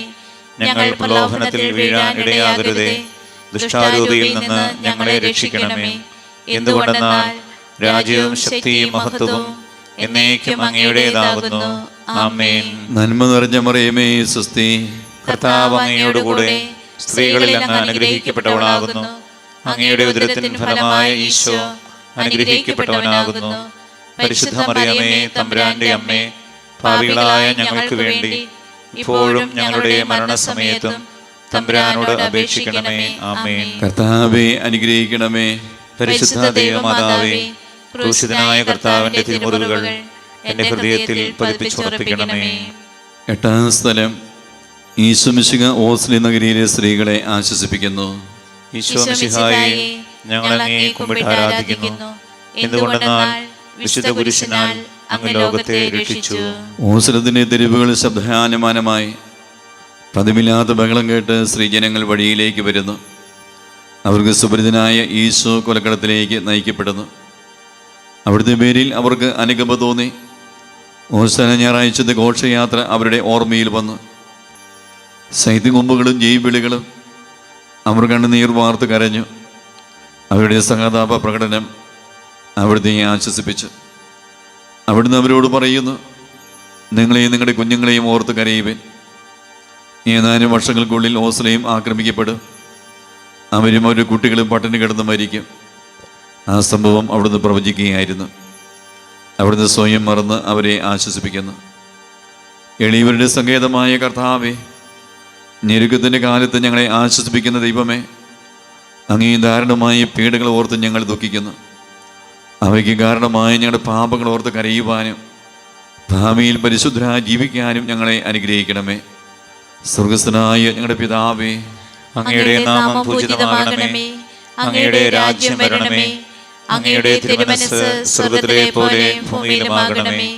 ഞങ്ങൾ പ്രലോഭനത്തിൽ വീഴാൻ ഇടയാകരുതേ. ദുഷ്ടാരൂപിയിൽ നിന്ന് ഞങ്ങളെ രക്ഷിക്കണമേ. എന്തുകൊണ്ടെന്നാൽ രാജ്യവും ശക്തിയും മഹത്വവും എന്നേക്കും അങ്ങയുടേതാകുന്നു. ആമേൻ. നന്മ നിറഞ്ഞ മറിയമേ, സ്വസ്തി. കർത്താവ് അങ്ങയോടുകൂടെ സ്ത്രീകളിൽ അങ്ങ് അനുഗ്രഹിക്കപ്പെട്ടവളാകുന്നു. അങ്ങയുടെ ഉദരത്തിൻ ഫലമായ ഈശോ അനുഗ്രഹിക്കപ്പെട്ടവനാകുന്നു. പരിശുദ്ധ മറിയമേ, തമ്പുരാന്റെ അമ്മേ, പാപികളായ ഞങ്ങൾക്ക് വേണ്ടി ഇപ്പോഴും ഞങ്ങളുടെ മരണസമയത്തും തമ്പുരാനോട് അപേക്ഷിക്കണമേ. ആമേൻ. കർത്താവേ അനുഗ്രഹിക്കണമേ. പരിശുദ്ധ ദൈവമാതാവേ, ക്രൂശിതനായ കർത്താവിന്റെ തിരുമുറിവുകൾ എന്റെ ഹൃദയത്തിൽ പതിപ്പിച്ചുറപ്പിക്കണമേ. എട്ടാം സ്ഥലം. ഈശോ മിശിഹ ഓസ്ലി നഗരിയിലെ സ്ത്രീകളെ ആശ്വസിപ്പിക്കുന്നു. ഈശോ മിശിഹായെ, ഞങ്ങൾ അങ്ങയെ കുമ്പിട്ട് ആരാധിക്കുന്നു. എന്തുകൊണ്ടെന്നാൽ വിശുദ്ധ കുരിശിനാൽ അങ്ങ് ലോകത്തെ രക്ഷിച്ചു. ഓസ്ലത്തിന്റെ തെരുവുകൾ ശബ്ദാനുമാനമായി പതിവില്ലാത്ത ബഹളം കേട്ട് സ്ത്രീജനങ്ങൾ വഴിയിലേക്ക് വരുന്നു. അവർക്ക് സുപരിചിതനായ ഈശോ കൊലക്കടത്തിലേക്ക് നയിക്കപ്പെടുന്നു. അവിടുത്തെ പേരിൽ അവർക്ക് അനുകമ്പ തോന്നി. ഓശാന ഞായറാഴ്ചത്തെ ഘോഷയാത്ര അവരുടെ ഓർമ്മയിൽ വന്നു. ശൈത്യകൊമ്പുകളും ജൈവിളികളും അവർ കണ്ണുനീർ വാർത്ത് കരഞ്ഞു. അവരുടെ സഹതാപ പ്രകടനം അവിടുത്തെ ആശ്വസിപ്പിച്ചു. അവിടുന്ന് അവരോട് പറയുന്നു, നിങ്ങളെയും നിങ്ങളുടെ കുഞ്ഞുങ്ങളെയും ഓർത്ത് കരയുവിൻ. ഏതാനും വർഷങ്ങൾക്കുള്ളിൽ ഓസ്ലയും ആക്രമിക്കപ്പെടും. അവരും അവരുടെ കുട്ടികളും പട്ടിണി കിടന്ന് മരിക്കും. ആ സംഭവം അവിടുന്ന് പ്രവചിക്കുകയായിരുന്നു. അവിടുന്ന് സ്വയം മറന്ന് അവരെ ആശ്വസിപ്പിക്കുന്നു. എളിയവരുടെ സങ്കേതമായ കർത്താവേ, ഞെരുക്കത്തിൻ്റെ കാലത്ത് ഞങ്ങളെ ആശ്വസിപ്പിക്കുന്ന ദൈവമേ, അങ്ങേ ദാരുണമായ പീഡകൾ ഓർത്ത് ഞങ്ങൾ ദുഃഖിക്കുന്നു. അവയ്ക്ക് കാരണമായ ഞങ്ങളുടെ പാപങ്ങൾ ഓർത്ത് കരയുവാനും ഭാവിയിൽ പരിശുദ്ധരായി ജീവിക്കാനും ഞങ്ങളെ അനുഗ്രഹിക്കണമേ. സ്വർഗസ്ഥനായ ഞങ്ങളുടെ പിതാവേ, അങ്ങയുടെ നാമം പൂജിതമാകണമേ. അങ്ങയുടെ രാജ്യം വരണമേ. അങ്ങയുടെ തിരുമനസ്സ് സ്വർഗ്ഗത്തിലെ പോലെ ഭൂമിയിലുമാകണമേ.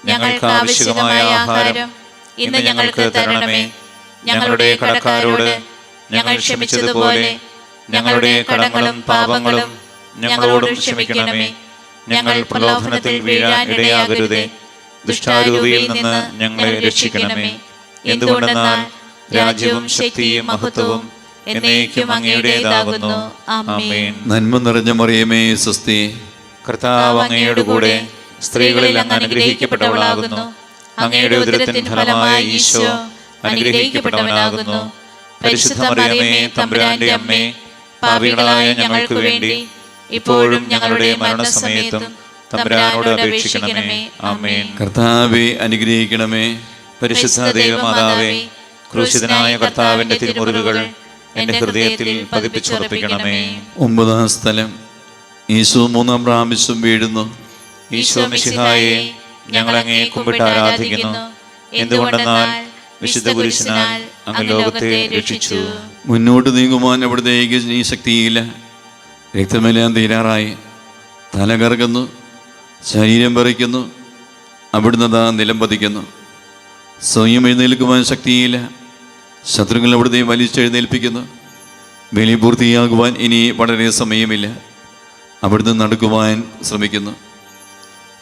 ഞങ്ങൾക്ക് ആവശ്യമായ ആഹാരം ഇന്ന് ഞങ്ങൾക്ക് തരണമേ. ഞങ്ങളുടെ കടക്കാരോട് ഞങ്ങൾ ക്ഷമിച്ചതുപോലെ ഞങ്ങളുടെ കടങ്ങളും പാപങ്ങളും ഞങ്ങളോടും ക്ഷമിക്കണമേ. ഞങ്ങൾ പ്രലോഭനത്തിൽ വീഴാൻ ഇടയാകരുതേ. ദുഷ്ടാരൂപിയിൽ നിന്ന് ഞങ്ങളെ രക്ഷിക്കണമേ. എന്തുകൊണ്ടെന്നാൽ രാജ്യവും ശക്തിയും മഹത്വവും എന്നേക്കും അങ്ങയുടേതാകുന്നു. ആമേൻ. നന്മ നിറഞ്ഞ മറിയമേ, സ്വസ്തി. കർത്താവ് അങ്ങയുടെ കൂടെ സ്ത്രീകളിൽ അങ്ങ് അനുഗ്രഹിക്കപ്പെട്ടവളാകുന്നു. അങ്ങയുടെ ഉദരത്തിൻ ഫലമായ ഈശോ അനുഗ്രഹിക്കപ്പെട്ടവനാകുന്നു. പരിശുദ്ധ മറിയമേ, തമ്പുരാന്റെ അമ്മേ, പാപികളായ ഞങ്ങൾക്ക് വേണ്ടി ഇപ്പോഴും ഞങ്ങളുടെ മരണസമയത്തും തമ്പുരാനോട് അപേക്ഷിക്കണമേ. ആമേൻ. കർത്താവേ, അനുഗ്രഹിക്കണമേ. പരിശുദ്ധ ദൈവമാതാവേ, ക്രൂശിതനായ കർത്താവിന്റെ തിരുമുറിവുകൾ എന്റെ ഹൃദയത്തിൽ പതിപ്പിച്ചുറപ്പിക്കണമേ. 9-ാം സ്ഥലം. ഈശോ 3-ാം പ്രാവശ്യം വീഴുന്നു. ഈശോ മിശിഹായെ, ഞങ്ങൾ അങ്ങേ കുമ്പിട്ട് ആരാധിക്കുന്നു. എന്തുകൊണ്ടെന്നാൽ വിശുദ്ധ കുരിശിനാൽ അങ്ങ് ലോകത്തെ രക്ഷിച്ചു. മുന്നോട്ട് നീങ്ങുവാൻ അവിടുത്തേക്ക് ഈ ശക്തിയില്ല. രക്തമെല്ലാം തീരാറായി. തല കറങ്ങുന്നു, ശരീരം പറിക്കുന്നു. അവിടുന്ന് താ നിലം പതിക്കുന്നു. സ്വയം എഴുന്നേൽക്കുവാൻ ശക്തിയില്ല. ശത്രുക്കൾ അവിടുത്തെ വലിച്ചെഴുന്നേൽപ്പിക്കുന്നു. ബലി പൂർത്തിയാകുവാൻ ഇനി വളരെ സമയമില്ല. അവിടുന്ന് നടക്കുവാൻ ശ്രമിക്കുന്നു.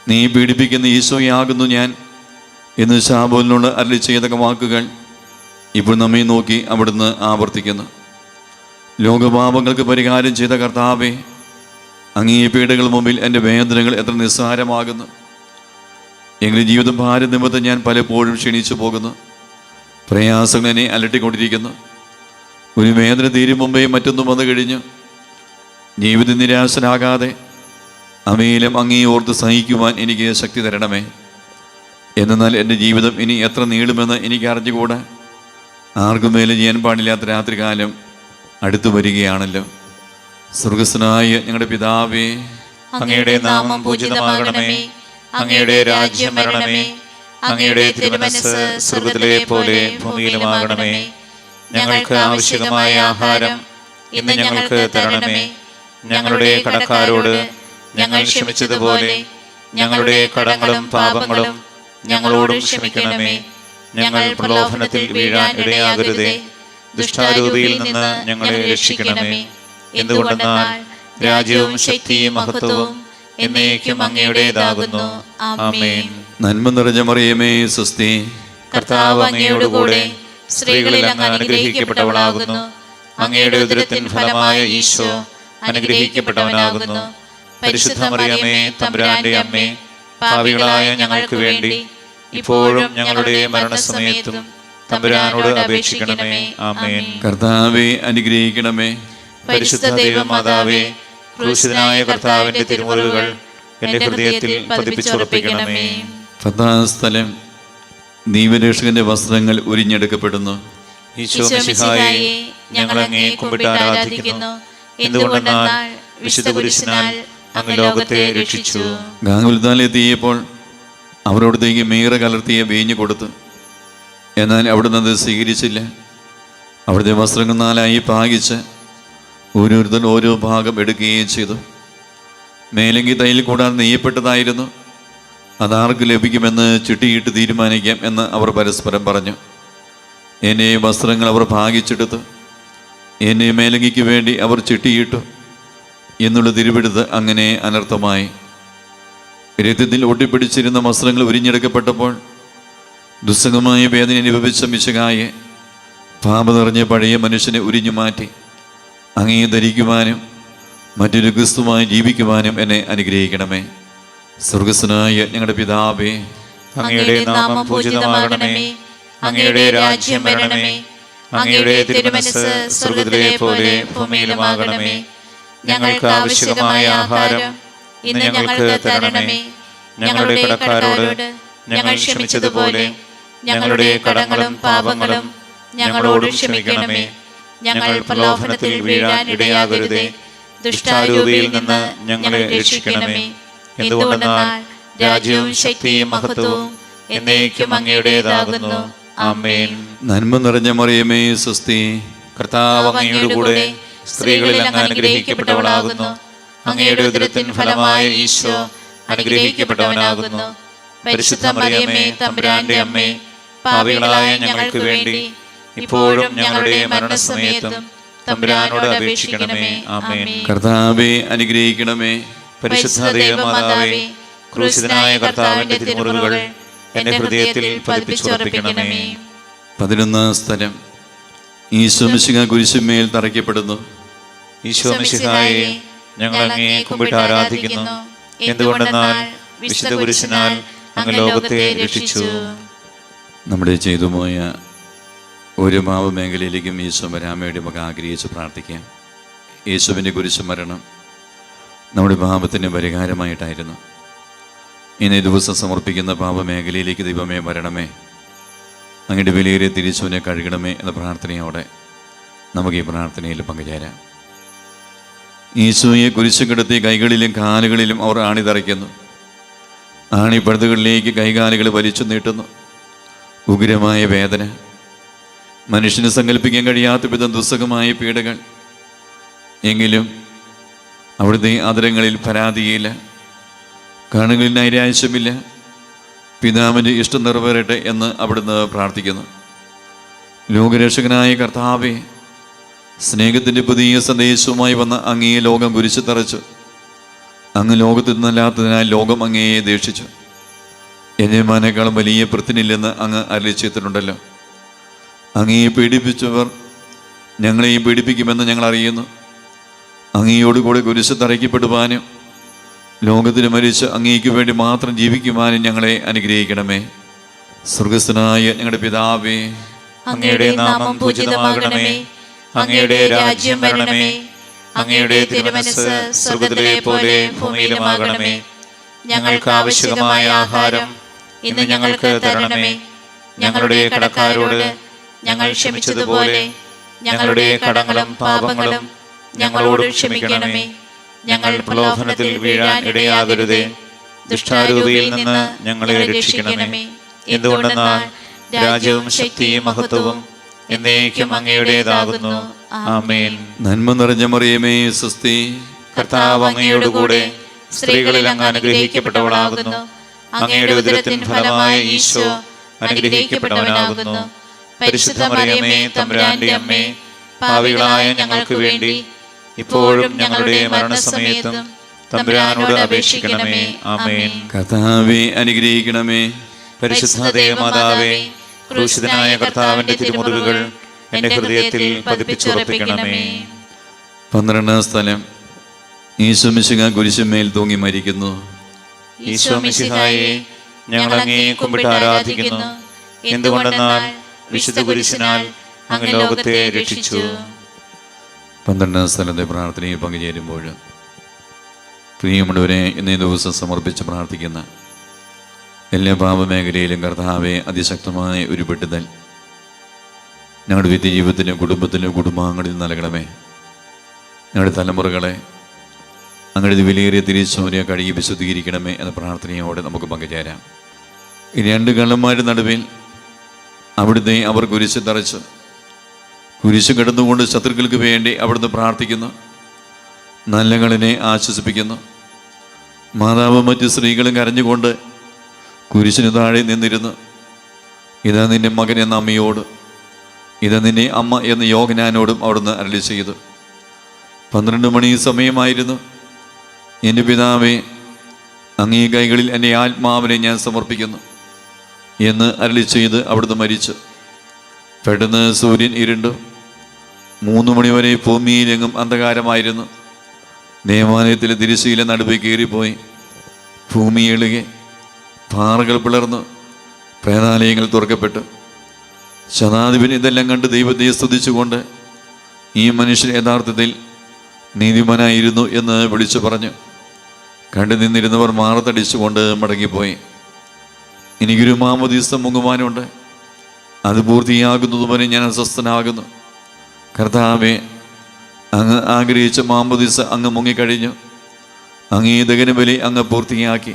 നീ പീഡിപ്പിക്കുന്ന ഈശോയാകുന്നു ഞാൻ എന്ന് ശാബോലിനോട് അരുളി ചെയ്ത വാക്കുകൾ ഇപ്പോൾ നമ്മെ നോക്കി അവിടുന്ന് ആവർത്തിക്കുന്നു. ലോകപാപങ്ങൾക്ക് പരിഹാരം ചെയ്ത കർത്താവേ, അങ്ങേ പീഡകൾ മുമ്പിൽ എൻ്റെ വേദനകൾ എത്ര നിസ്സാരമാകുന്നു. എങ്ങളുടെ ജീവിതം ഭാരം നിമിത്തം ഞാൻ പലപ്പോഴും ക്ഷീണിച്ചു പോകുന്നു. പ്രയാസങ്ങൾ എന്നെ അലട്ടിക്കൊണ്ടിരിക്കുന്നു. ഒരു വേദന തീരും മുമ്പേ മറ്റൊന്നും വന്നു കഴിഞ്ഞു. ജീവിത നിരാശനാകാതെ അവയിലും അങ്ങേ ഓർത്ത് സഹിക്കുവാൻ എനിക്ക് ശക്തി തരണമേ. എന്നാൽ എൻ്റെ ജീവിതം ഇനി എത്ര നീളുമെന്ന് എനിക്ക് അറിഞ്ഞുകൂടാ. ആർക്കും മേലും ചെയ്യാൻ പാടില്ലാത്ത രാത്രികാലം അടുത്തു വരികയാണല്ലോ. സ്വർഗസ്ഥനായ ഞങ്ങളുടെ പിതാവേ, അങ്ങയുടെ നാമം പൂജിതമാകണമേ. അങ്ങയുടെ രാജ്യം വരണമേ. അങ്ങയുടെ തിരുമനസ്സ് സ്വർഗ്ഗത്തിലെ പോലെ ഭൂമിയിലുമാകണമേ. ഞങ്ങൾക്ക് ആവശ്യമായ ആഹാരം ഇന്ന് ഞങ്ങൾക്ക് തരണമേ. ഞങ്ങളുടെ കടക്കാരോട് ഞങ്ങൾ ക്ഷമിച്ചതുപോലെ ഞങ്ങളുടെ കടങ്ങളും പാപങ്ങളും ഞങ്ങളോടും ക്ഷമിക്കണമേ. ഞങ്ങൾ പ്രലോഭനത്തിൽ വീഴാൻ ഇടയാകരുതേ. ദുഷ്ടാരൂപിയിൽ നിന്ന് ഞങ്ങളെ രക്ഷിക്കണമേ. എന്തുകൊണ്ടെന്നാൽ രാജ്യവും ശക്തിയും മഹത്വവും എന്നേക്കും അങ്ങയുടേതാകുന്നു. ആമേൻ. നന്മ നിറഞ്ഞ മറിയമേ, സ്വസ്തി. കർത്താവ് അങ്ങയുടെ കൂടെ സ്ത്രീകളിൽ അങ്ങ് അനുഗ്രഹിക്കപ്പെട്ടവളാകുന്നു. അങ്ങയുടെ ഉദരത്തിൻ ഫലമായ ഈശോ അനുഗ്രഹിക്കപ്പെട്ടവനാകുന്നു. പരിശുദ്ധ മറിയമേ, തമ്പുരാന്റെ അമ്മേ, പാപികളായ ഞങ്ങൾക്ക് വേണ്ടി ഇപ്പോഴും ഞങ്ങളുടെ മരണസമയത്തും തമ്പുരാനോട് അപേക്ഷിക്കണമേ. ആമേൻ. കർത്താവേ, അനുഗ്രഹിക്കണമേ. പരിശുദ്ധ ദൈവമാതാവേ, ക്രൂശിതനായ കർത്താവിന്റെ തിരുമുറിവുകൾ എന്റെ ഹൃദയത്തിൽ പതിപ്പിച്ചുറപ്പിക്കണമേ. 10-ാം സ്ഥലം. ദൈവരക്ഷകന്റെ വസ്ത്രങ്ങൾ ഉരിഞ്ഞെടുക്കപ്പെടുന്നു. ഈശോ മിശിഹായെ, ഞങ്ങൾ അങ്ങേ കുമ്പിട്ട് ആരാധിക്കുന്നു. എന്തുകൊണ്ടെന്നാൽ വിശുദ്ധ കുരിശിനാൽ അങ്ങ് ലോകത്തെ രക്ഷിച്ചു. ഗാഗുൽത്താലെത്തിയപ്പോൾ അവരോടത്തേക്ക് മീറ കലർത്തിയ വീഞ്ഞു കൊടുത്തു. എന്നാൽ അവിടുന്ന് അത് സ്വീകരിച്ചില്ല. അവിടുത്തെ വസ്ത്രങ്ങൾ 4ആയി ഭാഗിച്ച് ഓരോരുത്തർ ഓരോ ഭാഗം എടുക്കുകയും ചെയ്തു. മേലങ്കി തയ്യൽ കൂടാതെ നെയ്യപ്പെട്ടതായിരുന്നു. അതാർക്ക് ലഭിക്കുമെന്ന് ചിട്ടിയിട്ട് തീരുമാനിക്കാം എന്ന് അവർ പരസ്പരം പറഞ്ഞു. എന്നെ വസ്ത്രങ്ങൾ അവർ ഭാഗിച്ചെടുത്തു. എന്നെ മേലങ്കിക്ക് വേണ്ടി അവർ ചിട്ടിയിട്ടു എന്നുള്ള തിരുവെടുത്ത് അങ്ങനെ അനർത്ഥമായി. രക്തത്തിൽ ഒട്ടിപ്പിടിച്ചിരുന്ന വസ്ത്രങ്ങൾ ഉരിഞ്ഞെടുക്കപ്പെട്ടപ്പോൾ ദുസ്സഹമായ വേദന അനുഭവിച്ച മിശിഹായെ പാപം നിറഞ്ഞ പഴയ മനുഷ്യനെ ഉരിഞ്ഞു മാറ്റി അങ്ങേ ധരിക്കുവാനും മറ്റൊരു ക്രിസ്തുമായി ജീവിക്കുവാനും എന്നെ അനുഗ്രഹിക്കണമേ. സ്വർഗസ്വനായ ഞങ്ങളുടെ പിതാവേ, അങ്ങയുടെ നാമം പൂജിതമാകണമേ. അങ്ങയുടെ രാജ്യം വരണമേ. അങ്ങയുടെ തിരുമനസ്സ് സ്വർഗ്ഗത്തിലെ പോലെ ഭൂമിയിലുമാകണമേ. ഞങ്ങൾക്ക് ആവശ്യമായ ആഹാരം ഇന്ന് ഞങ്ങൾക്ക് തരണമേ. ഞങ്ങളുടെ കടക്കാരോട് ഞങ്ങൾ ക്ഷമിച്ചതുപോലെ ഞങ്ങളുടെ കടങ്ങളും പാപങ്ങളും ഞങ്ങളോട് ക്ഷമിക്കണമേ. ഞങ്ങൾ പ്രലോഭനത്തിൽ വീഴാൻ ഇടയാകരുതേ. ദുഷ്ടാരൂപിയിൽ നിന്ന് ഞങ്ങളെ രക്ഷിക്കണമേ. എന്തുകൊണ്ടെന്നാൽ രാജ്യവും ശക്തിയും മഹത്വവും എന്നേക്കും അങ്ങയുടേതാകുന്നു. ആമേൻ. നന്മ നിറഞ്ഞ മറിയമേ സ്വസ്തി, കർത്താവ് അങ്ങയുടെ കൂടെ സ്ത്രീകളിൽ അങ്ങ് അനുഗ്രഹിക്കപ്പെട്ടവളാകുന്നു. അങ്ങയുടെ ഉദരത്തിൻ ഫലമായ ഈശോ അനുഗ്രഹിക്കപ്പെട്ടവനാകുന്നു. പരിശുദ്ധ മറിയമേ, തമ്പുരാന്റെ അമ്മേ, പാപികളായ ഞങ്ങൾക്ക് വേണ്ടി ഇപ്പോഴും ഞങ്ങളുടെ മരണസമയത്തും തമ്പുരാനോട് അപേക്ഷിക്കണമേ. ആമേൻ. കർത്താവേ അനുഗ്രഹിക്കണമേ. പരിശുദ്ധ ദൈവമാതാവേ, ക്രൂശിതനായ കർത്താവിന്റെ തിരുമുറിവുകൾ എന്റെ ഹൃദയത്തിൽ പതിപ്പിച്ചുറപ്പിക്കണമേ. 11 സ്ഥലം. ഈശോ മിശിഹാ കുരിശുമേൽ തറയ്ക്കപ്പെടുന്നു. ഈശോ മിശിഹായെ, ഞങ്ങൾ അങ്ങയെ കുമ്പിട്ട് ആരാധിക്കുന്നു. എന്തുകൊണ്ടെന്നാൽ വിശുദ്ധ കുരിശിനാൽ അങ്ങ് ലോകത്തെ രക്ഷിച്ചു. നമ്മുടെ ചെയ്തുപോയ ഒരു പാപമേഖലയിലേക്കും ഈശോ വരാമയുടെ മക ആഗ്രഹിച്ച് പ്രാർത്ഥിക്കാം. യേശുവിൻ്റെ കുരിശ് മരണം നമ്മുടെ പാപത്തിന് പരിഹാരമായിട്ടായിരുന്നു. ഇന്നേ ദിവസം സമർപ്പിക്കുന്ന പാപമേഖലയിലേക്ക് ദൈവമേ വരണമേ, അങ്ങയുടെ വിലയേറിയ തിരിച്ചുവിനെ കഴുകണമേ എന്ന പ്രാർത്ഥനയോടെ നമുക്ക് ഈ പ്രാർത്ഥനയിൽ പങ്കുചേരാം. ഈശോയെ കുരിശ് കിടത്തി കൈകളിലും കാലുകളിലും അവർ ആണിതറയ്ക്കുന്നു. ആണിപ്പഴുതുകളിലേക്ക് കൈകാലുകൾ വലിച്ചു നീട്ടുന്നു. ഉഗ്രമായ വേദന, മനുഷ്യന് സങ്കല്പിക്കാൻ കഴിയാത്ത വിധം ദുസ്സഹമായ പീഡകൾ. എങ്കിലും അവിടുത്തെ ആദരങ്ങളിൽ പരാതിയില്ല, കണ്ണുകളിൽ നൈരാശ്യമില്ല. പിതാവിൻ്റെ ഇഷ്ടം നിറവേറട്ടെ എന്ന് അവിടുന്ന് പ്രാർത്ഥിക്കുന്നു. ലോകരക്ഷകനായ കർത്താവേ, സ്നേഹത്തിൻ്റെ പുതിയ സന്ദേശവുമായി വന്ന അങ്ങേ ലോകം കുരിശു തറച്ചു. അങ്ങ് ലോകത്തിൽ നിന്നല്ലാത്തതിനാൽ ലോകം അങ്ങയെ ദേഷിച്ചു. യജമാനേക്കാളും വലിയ വൃത്തിനില്ലെന്ന് അങ്ങ് അരളിച്ചെത്തിട്ടുണ്ടല്ലോ. അങ്ങയെ പീഡിപ്പിച്ചവർ ഞങ്ങളെയും പീഡിപ്പിക്കുമെന്ന് ഞങ്ങൾ അറിയുന്നു. അങ്ങയോടുകൂടി കുരിശ് തറയ്ക്കപ്പെടുവാനും ലോകത്തിന് മരിച്ച് അങ്ങേക്ക് വേണ്ടി മാത്രം ജീവിക്കുവാനും ഞങ്ങളെ അനുഗ്രഹിക്കണമേ. സ്വർഗസ്ഥനായ ഞങ്ങളുടെ പിതാവേ, അങ്ങയുടെ നാമം പൂജിതമാകണമേ. അങ്ങയുടെ രാജ്യം വരണമേ. അങ്ങയുടെ തിരുമനസ്സ് സ്വർഗ്ഗത്തിലെ പോലെ ഭൂമിയിലുമാകണമേ. ഞങ്ങൾക്ക് ആവശ്യമായ ആഹാരം ഇന്ന് ഞങ്ങൾക്ക് തരണമേ. ഞങ്ങളുടെ കടക്കാരോട് ഞങ്ങൾ ക്ഷമിച്ചതുപോലെ ഞങ്ങളുടെ കടങ്ങളും പാപങ്ങളും ഞങ്ങളോട് ക്ഷമിക്കണമേ. ഞങ്ങൾ പ്രലോഭനത്തിൽ വീഴാൻ ഇടയാകരുതേ. ദുഷ്ടാരൂപിയിൽ നിന്ന് ഞങ്ങളെ രക്ഷിക്കണമേ. എന്തുകൊണ്ടെന്നാൽ രാജ്യവും ശക്തിയും മഹത്വവും എന്നേക്കും അങ്ങയുടേതാകുന്നു. ആമേൻ. നന്മ നിറഞ്ഞ മറിയമേ സ്വസ്തി, കർത്താവ് അങ്ങയുടെ കൂടെ സ്ത്രീകളിൽ അങ്ങ് അനുഗ്രഹിക്കപ്പെട്ടവളാകുന്നു. അങ്ങയുടെ ഉദരത്തിൻ ഫലമായ ഈശോ അനുഗ്രഹിക്കപ്പെട്ടവനാകുന്നു. പരിശുദ്ധ മറിയമേ, തമ്പുരാന്റെ അമ്മേ, പാപികളായ ഞങ്ങൾക്ക് വേണ്ടി ഇപ്പോഴും ഞങ്ങളുടെ മരണസമയത്തും തമ്പുരാനോട് അപേക്ഷിക്കണമേ. ആമേൻ. കർത്താവേ അനുഗ്രഹിക്കണമേ. പരിശുദ്ധ ദൈവമാതാവേ, ക്രൂശിതനായ കർത്താവിന്റെ തിരുമുറിവുകൾ എന്റെ ഹൃദയത്തിൽ പതിപ്പിച്ചുറപ്പിക്കണമേ. 12 സ്ഥലം. ഈശോ മിശിഹാ കുരിശുമേൽ തൂങ്ങി മരിക്കുന്നു. ഈശോ മിശിഹായെ, ഞങ്ങൾ അങ്ങയെ കുമ്പിട്ട് ആരാധിക്കുന്നു. എന്തുകൊണ്ടെന്നാൽ വിശുദ്ധ കുരിശിനാൽ അങ്ങ് ലോകത്തെ രക്ഷിച്ചു. 12 സ്ഥലത്തെ പ്രാർത്ഥനയിൽ പങ്കുചേരുമ്പോൾ പ്രിയമുള്ളവരെ, ഇന്നേ ദിവസം സമർപ്പിച്ച് പ്രാർത്ഥിക്കുന്ന എല്ലാ പാപമേഖലയിലും കർത്താവെ അതിശക്തമായ ഒരു വിടുതൽ ഞങ്ങളുടെ വ്യക്തിജീവിതത്തിലും കുടുംബത്തിലും കുടുംബാംഗങ്ങളിൽ നൽകണമേ. ഞങ്ങളുടെ തലമുറകളെ അങ്ങയുടെ വിലയേറിയ തിരിച്ചോനെ കഴുകി വിശുദ്ധീകരിക്കണമേ എന്ന പ്രാർത്ഥനയോടെ നമുക്ക് പങ്കുചേരാം. ഈ 2 കള്ളന്മാരുടെ നടുവിൽ അവിടുത്തെ അവർ കുരിശ് തറച്ചു. കുരിശ് കിടന്നുകൊണ്ട് ശത്രുക്കൾക്ക് വേണ്ടി അവിടുന്ന് പ്രാർത്ഥിക്കുന്നു. നല്ല കള്ളിനെ ആശ്വസിപ്പിക്കുന്നു. മാതാവും മറ്റു സ്ത്രീകളും കരഞ്ഞുകൊണ്ട് കുരിശിന് താഴെ നിന്നിരുന്നു. ഇതാ നിന്റെ മകൻ എന്ന അമ്മയോട്, ഇതാ നിന്നെ അമ്മ എന്ന യോഹന്നാനോടും അവിടുന്ന് അരുളി ചെയ്തു. 12 മണി സമയമായിരുന്നു. എൻ്റെ പിതാവേ, അങ്ങേ കൈകളിൽ എൻ്റെ ആത്മാവിനെ ഞാൻ സമർപ്പിക്കുന്നു എന്ന് അരുളി ചെയ്ത് അവിടുന്ന് മരിച്ചു. പെട്ടെന്ന് സൂര്യൻ ഇരുണ്ടു. 3 മണിവരെ ഭൂമിയിലെങ്ങും അന്ധകാരമായിരുന്നു. ദേവാലയത്തിലെ തിരശ്ശീല നടുവേ കീറിപ്പോയി. ഭൂമി ഇളുകി, പാറകൾ പിളർന്നു, പ്രേതാലയങ്ങൾ തുറക്കപ്പെട്ടു. ശതാധിപൻ ഇതെല്ലാം കണ്ട് ദൈവത്തെ സ്തുതിച്ചുകൊണ്ട് ഈ മനുഷ്യൻ യഥാർത്ഥത്തിൽ നീതിമാനായിരുന്നു എന്ന് വിളിച്ചു പറഞ്ഞു. കണ്ടു നിന്നിരുന്നവർ മാറത്തടിച്ചുകൊണ്ട് മടങ്ങിപ്പോയി. എനിക്കൊരു മാമോദീസ മുങ്ങുവാനുണ്ട്, അത് പൂർത്തിയാകുന്നതുവരെ ഞാൻ അസ്വസ്ഥനാകുന്നു. കർത്താവേ, അങ്ങ് ആഗ്രഹിച്ച മാമോദീസ അങ്ങ് മുങ്ങിക്കഴിഞ്ഞു. അങ്ങേ ദഹനബലി അങ്ങ് പൂർത്തിയാക്കി.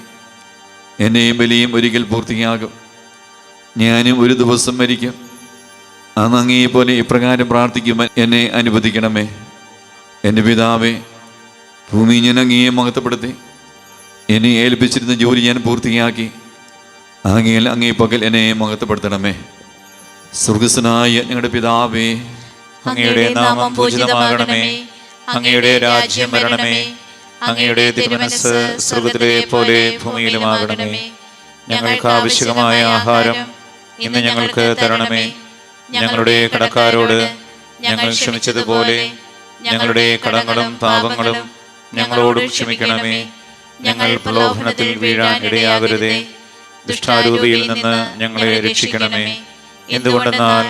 എന്നെയും ബലിയും ഒരിക്കൽ പൂർത്തിയാകും. ഞാനും ഒരു ദിവസം മരിക്കും. അന്ന് അങ്ങേപോലെ ഇപ്രകാരം പ്രാർത്ഥിക്കുവാൻ എന്നെ അനുവദിക്കണമേ. എൻ്റെ പിതാവേ, ഭൂമി ഞാൻ അങ്ങയെ മഹത്വപ്പെടുത്തി. എന്നെ ഏൽപ്പിച്ചിരുന്ന ജോലി ഞാൻ പൂർത്തിയാക്കി. ആകയാൽ അങ്ങേ പകൽ എന്നെ മഹത്വപ്പെടുത്തണമേ. സ്വർഗസ്വനായ ഞങ്ങളുടെ പിതാവേ, അങ്ങയുടെ നാമം പൂജിതമാകണമേ. അങ്ങയുടെ രാജ്യം വരണമേ. അങ്ങയുടെ തിരുമനസ്സ് സ്വർഗ്ഗത്തിലെ പോലെ ഭൂമിയിലുമാകണമേ. ഞങ്ങൾക്ക് ആവശ്യമായ ആഹാരം ഇന്ന് ഞങ്ങൾക്ക് തരണമേ. ഞങ്ങളുടെ കടക്കാരോട് ഞങ്ങൾ ക്ഷമിച്ചതുപോലെ ഞങ്ങളുടെ കടങ്ങളും പാപങ്ങളും ഞങ്ങളോടും ക്ഷമിക്കണമേ. ഞങ്ങൾ പ്രലോഭനത്തിൽ വീഴാൻ ഇടയാകരുതേ. ദുഷ്ടാരൂപിയിൽ നിന്ന് ഞങ്ങളെ രക്ഷിക്കണമേ. എന്തുകൊണ്ടെന്നാൽ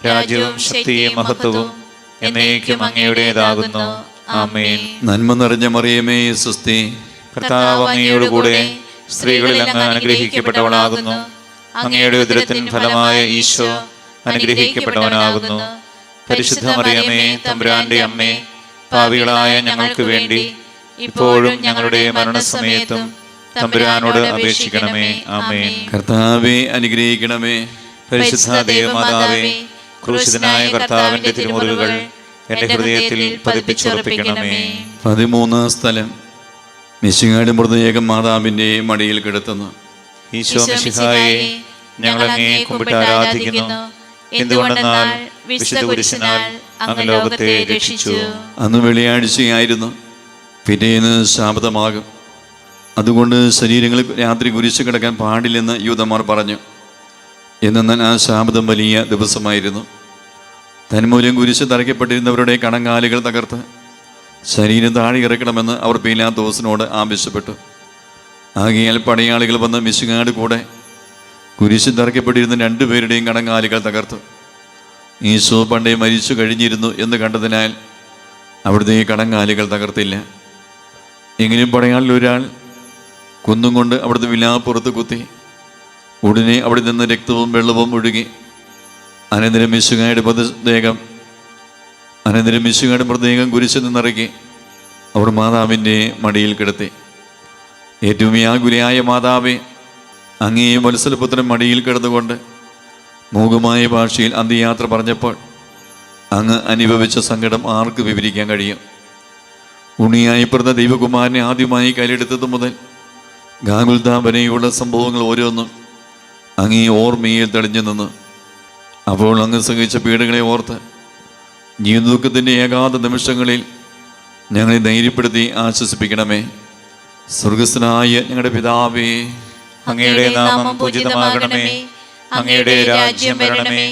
രാജ്യവും ശക്തിയും മഹത്വവും എന്നേക്കും അങ്ങയുടേതാകുന്നു. ആമേൻ. നന്മ നിറഞ്ഞ മറിയമേ, സ്വസ്തി. കർത്താവ് അങ്ങയോടുകൂടെ സ്ത്രീകളിൽ അങ്ങ് അനുഗ്രഹിക്കപ്പെട്ടവളാകുന്നു. അങ്ങയുടെ ഉദരത്തിൻ ഫലമായ ഈശോ അനുഗ്രഹിക്കപ്പെട്ടവനാകുന്നു. പരിശുദ്ധ മറിയമേ, തമ്പുരാന്റെ അമ്മേ, പാപികളായ ഞങ്ങൾക്ക് വേണ്ടി ഇപ്പോഴും ഞങ്ങളുടെ മരണസമയത്തും തമ്പുരാനോട് അപേക്ഷിക്കണമേ. ആമേൻ. കർത്താവേ, അനുഗ്രഹിക്കണമേ. പരിശുദ്ധ ദേവമാതാവേ, ക്രൂശിതനായ കർത്താവിന്റെ തിരുമുറിവുകൾ എന്റെ ഹൃദയത്തിൽ പതിപ്പിച്ചുറപ്പിക്കണമേ. 13 സ്ഥലം. മിശിഹായുടെ മൃതദേഹം മാതാവിൻ്റെ മടിയിൽ കിടത്തുന്നു. ഈശോ മിശിഹായെ, ഞങ്ങൾ അങ്ങേ കുമ്പിട്ട് ആരാധിക്കുന്നു. എന്തുകൊണ്ടെന്നാൽ വിശുദ്ധ കുരിശിനാൽ അങ്ങ് ലോകത്തെ രക്ഷിച്ചു. അന്ന് വെള്ളിയാഴ്ചയായിരുന്നു. പിറ്റേന്ന് ശാബതമാകും. അതുകൊണ്ട് ശരീരങ്ങളിൽ രാത്രി കുരിശ് കിടക്കാൻ പാടില്ലെന്ന് യൂദന്മാർ പറഞ്ഞു. എന്നാൽ ആ ശാബതം വലിയ ദിവസമായിരുന്നു. തന്മൂലം കുരിശ് തറയ്ക്കപ്പെട്ടിരുന്നവരുടെ കണങ്കാലുകൾ തകർത്ത് ശരീരം താഴെ ഇറക്കണമെന്ന് അവർ പീലാത്തോസിനോട് ആവശ്യപ്പെട്ടു. ആകയാൽ പടയാളികൾ വന്ന് മിശിഹായുടെ കൂടെ കുരിശ് തറയ്ക്കപ്പെട്ടിരുന്ന 2 പേരുടെയും കണങ്കാലുകൾ തകർത്തു. ഈശോ പണ്ടേ മരിച്ചു കഴിഞ്ഞിരുന്നു എന്ന് കണ്ടതിനാൽ അവിടുത്തെ കണങ്കാലുകൾ തകർത്തില്ല. എങ്കിലും പടയാളിൽ ഒരാൾ കുന്നും കൊണ്ട് അവിടുത്തെ വിലാപ്പുറത്ത് കുത്തി. ഉടനെ അവിടെ നിന്ന് രക്തവും വെള്ളവും ഒഴുകി. അനന്തരം മിശിഹായുടെ മൃതദേഹം കുരിശിൽ നിന്നിറക്കി അവർ മാതാവിൻ്റെ മടിയിൽ കിടത്തി. ഏറ്റവും വ്യാകുലയായ മാതാവേ, അങ്ങേ വത്സലപുത്രൻ മടിയിൽ കിടന്നുകൊണ്ട് മൂകമായ ഭാഷയിൽ അന്ത്യയാത്ര പറഞ്ഞപ്പോൾ അങ്ങ് അനുഭവിച്ച സങ്കടം ആർക്ക് വിവരിക്കാൻ കഴിയും? ഉണ്ണിയായി പിറന്ന ദൈവകുമാരനെ ആദ്യമായി കയ്യിലെടുത്തത് മുതൽ ഗാഗുൽത്താ വരെയുള്ള സംഭവങ്ങൾ ഓരോന്നും അങ്ങേ ഓർമ്മയിൽ തെളിഞ്ഞു നിന്ന്. അപ്പോൾ അങ്ങ് സഹിച്ച പീഡകളെ ഓർത്ത് ജീവദുഃഖത്തിൻ്റെ ഏകാന്ത നിമിഷങ്ങളിൽ ഞങ്ങളെ ധൈര്യപ്പെടുത്തി ആശ്വസിപ്പിക്കണമേ. സ്വർഗസ്ഥനായ ഞങ്ങളുടെ പിതാവേ, അങ്ങയുടെ നാമം പൂജിതമാകണമേ. അങ്ങയുടെ രാജ്യം വരണമേ.